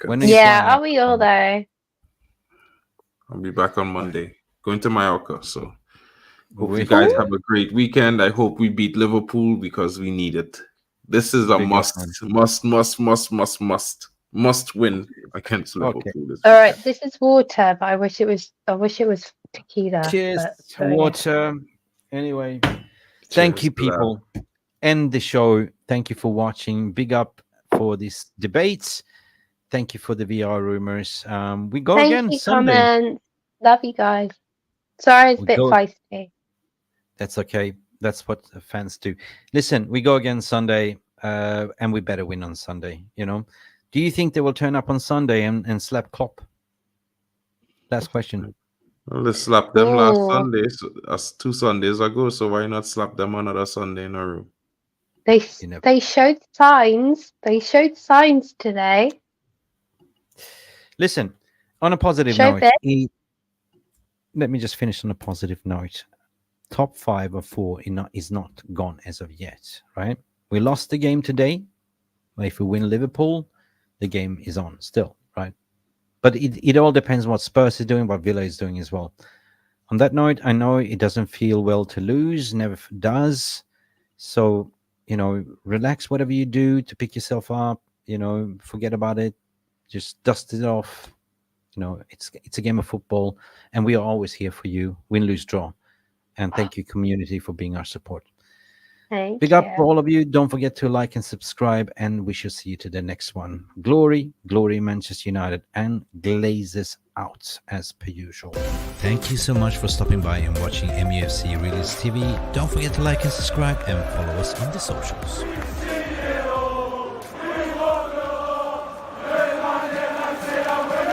When are you Yeah, flying are out? we all though? I'll be back on Monday, going to Mallorca. So hope you With guys have a great weekend. I hope we beat Liverpool because we need it. This is a Big must win against Okay. Liverpool this All weekend. right, this is water, but I wish it was tequila. Cheers, But water. Anyway, thank Cheers you, to that. people. End the show. Thank you for watching. Big up for this debate. Thank you for the VR rumors. We go Thank again you, Sunday. comments. Love you guys. Sorry, it's a We bit go- feisty. That's okay. That's what fans do. Listen, we go again Sunday, and we better win on Sunday. You know, do you think they will turn up on Sunday and slap Klopp? Last question. Well, they slapped them last Ooh. Sunday, so that's 2 Sundays ago. So why not slap them another Sunday in a row? You know. They showed signs. They showed signs today. Listen, on a positive Show note, let me just finish on a positive note. Top 5 or 4 is not gone as of yet, right? We lost the game today. But if we win Liverpool, the game is on still, right? But it all depends on what Spurs is doing, what Villa is doing as well. On that note, I know it doesn't feel well to lose, never does. So, relax whatever you do to pick yourself up, forget about it. Just dust it off. It's a game of football, and we are always here for you. Win, lose, draw. And thank you, community, for being our support. Thank Big you. up for all of you. Don't forget to like and subscribe, and we shall see you to the next one. Glory, Manchester United, and Glazers out as per usual. Thank you so much for stopping by and watching MUFC Realist TV. Don't forget to like and subscribe and follow us on the socials.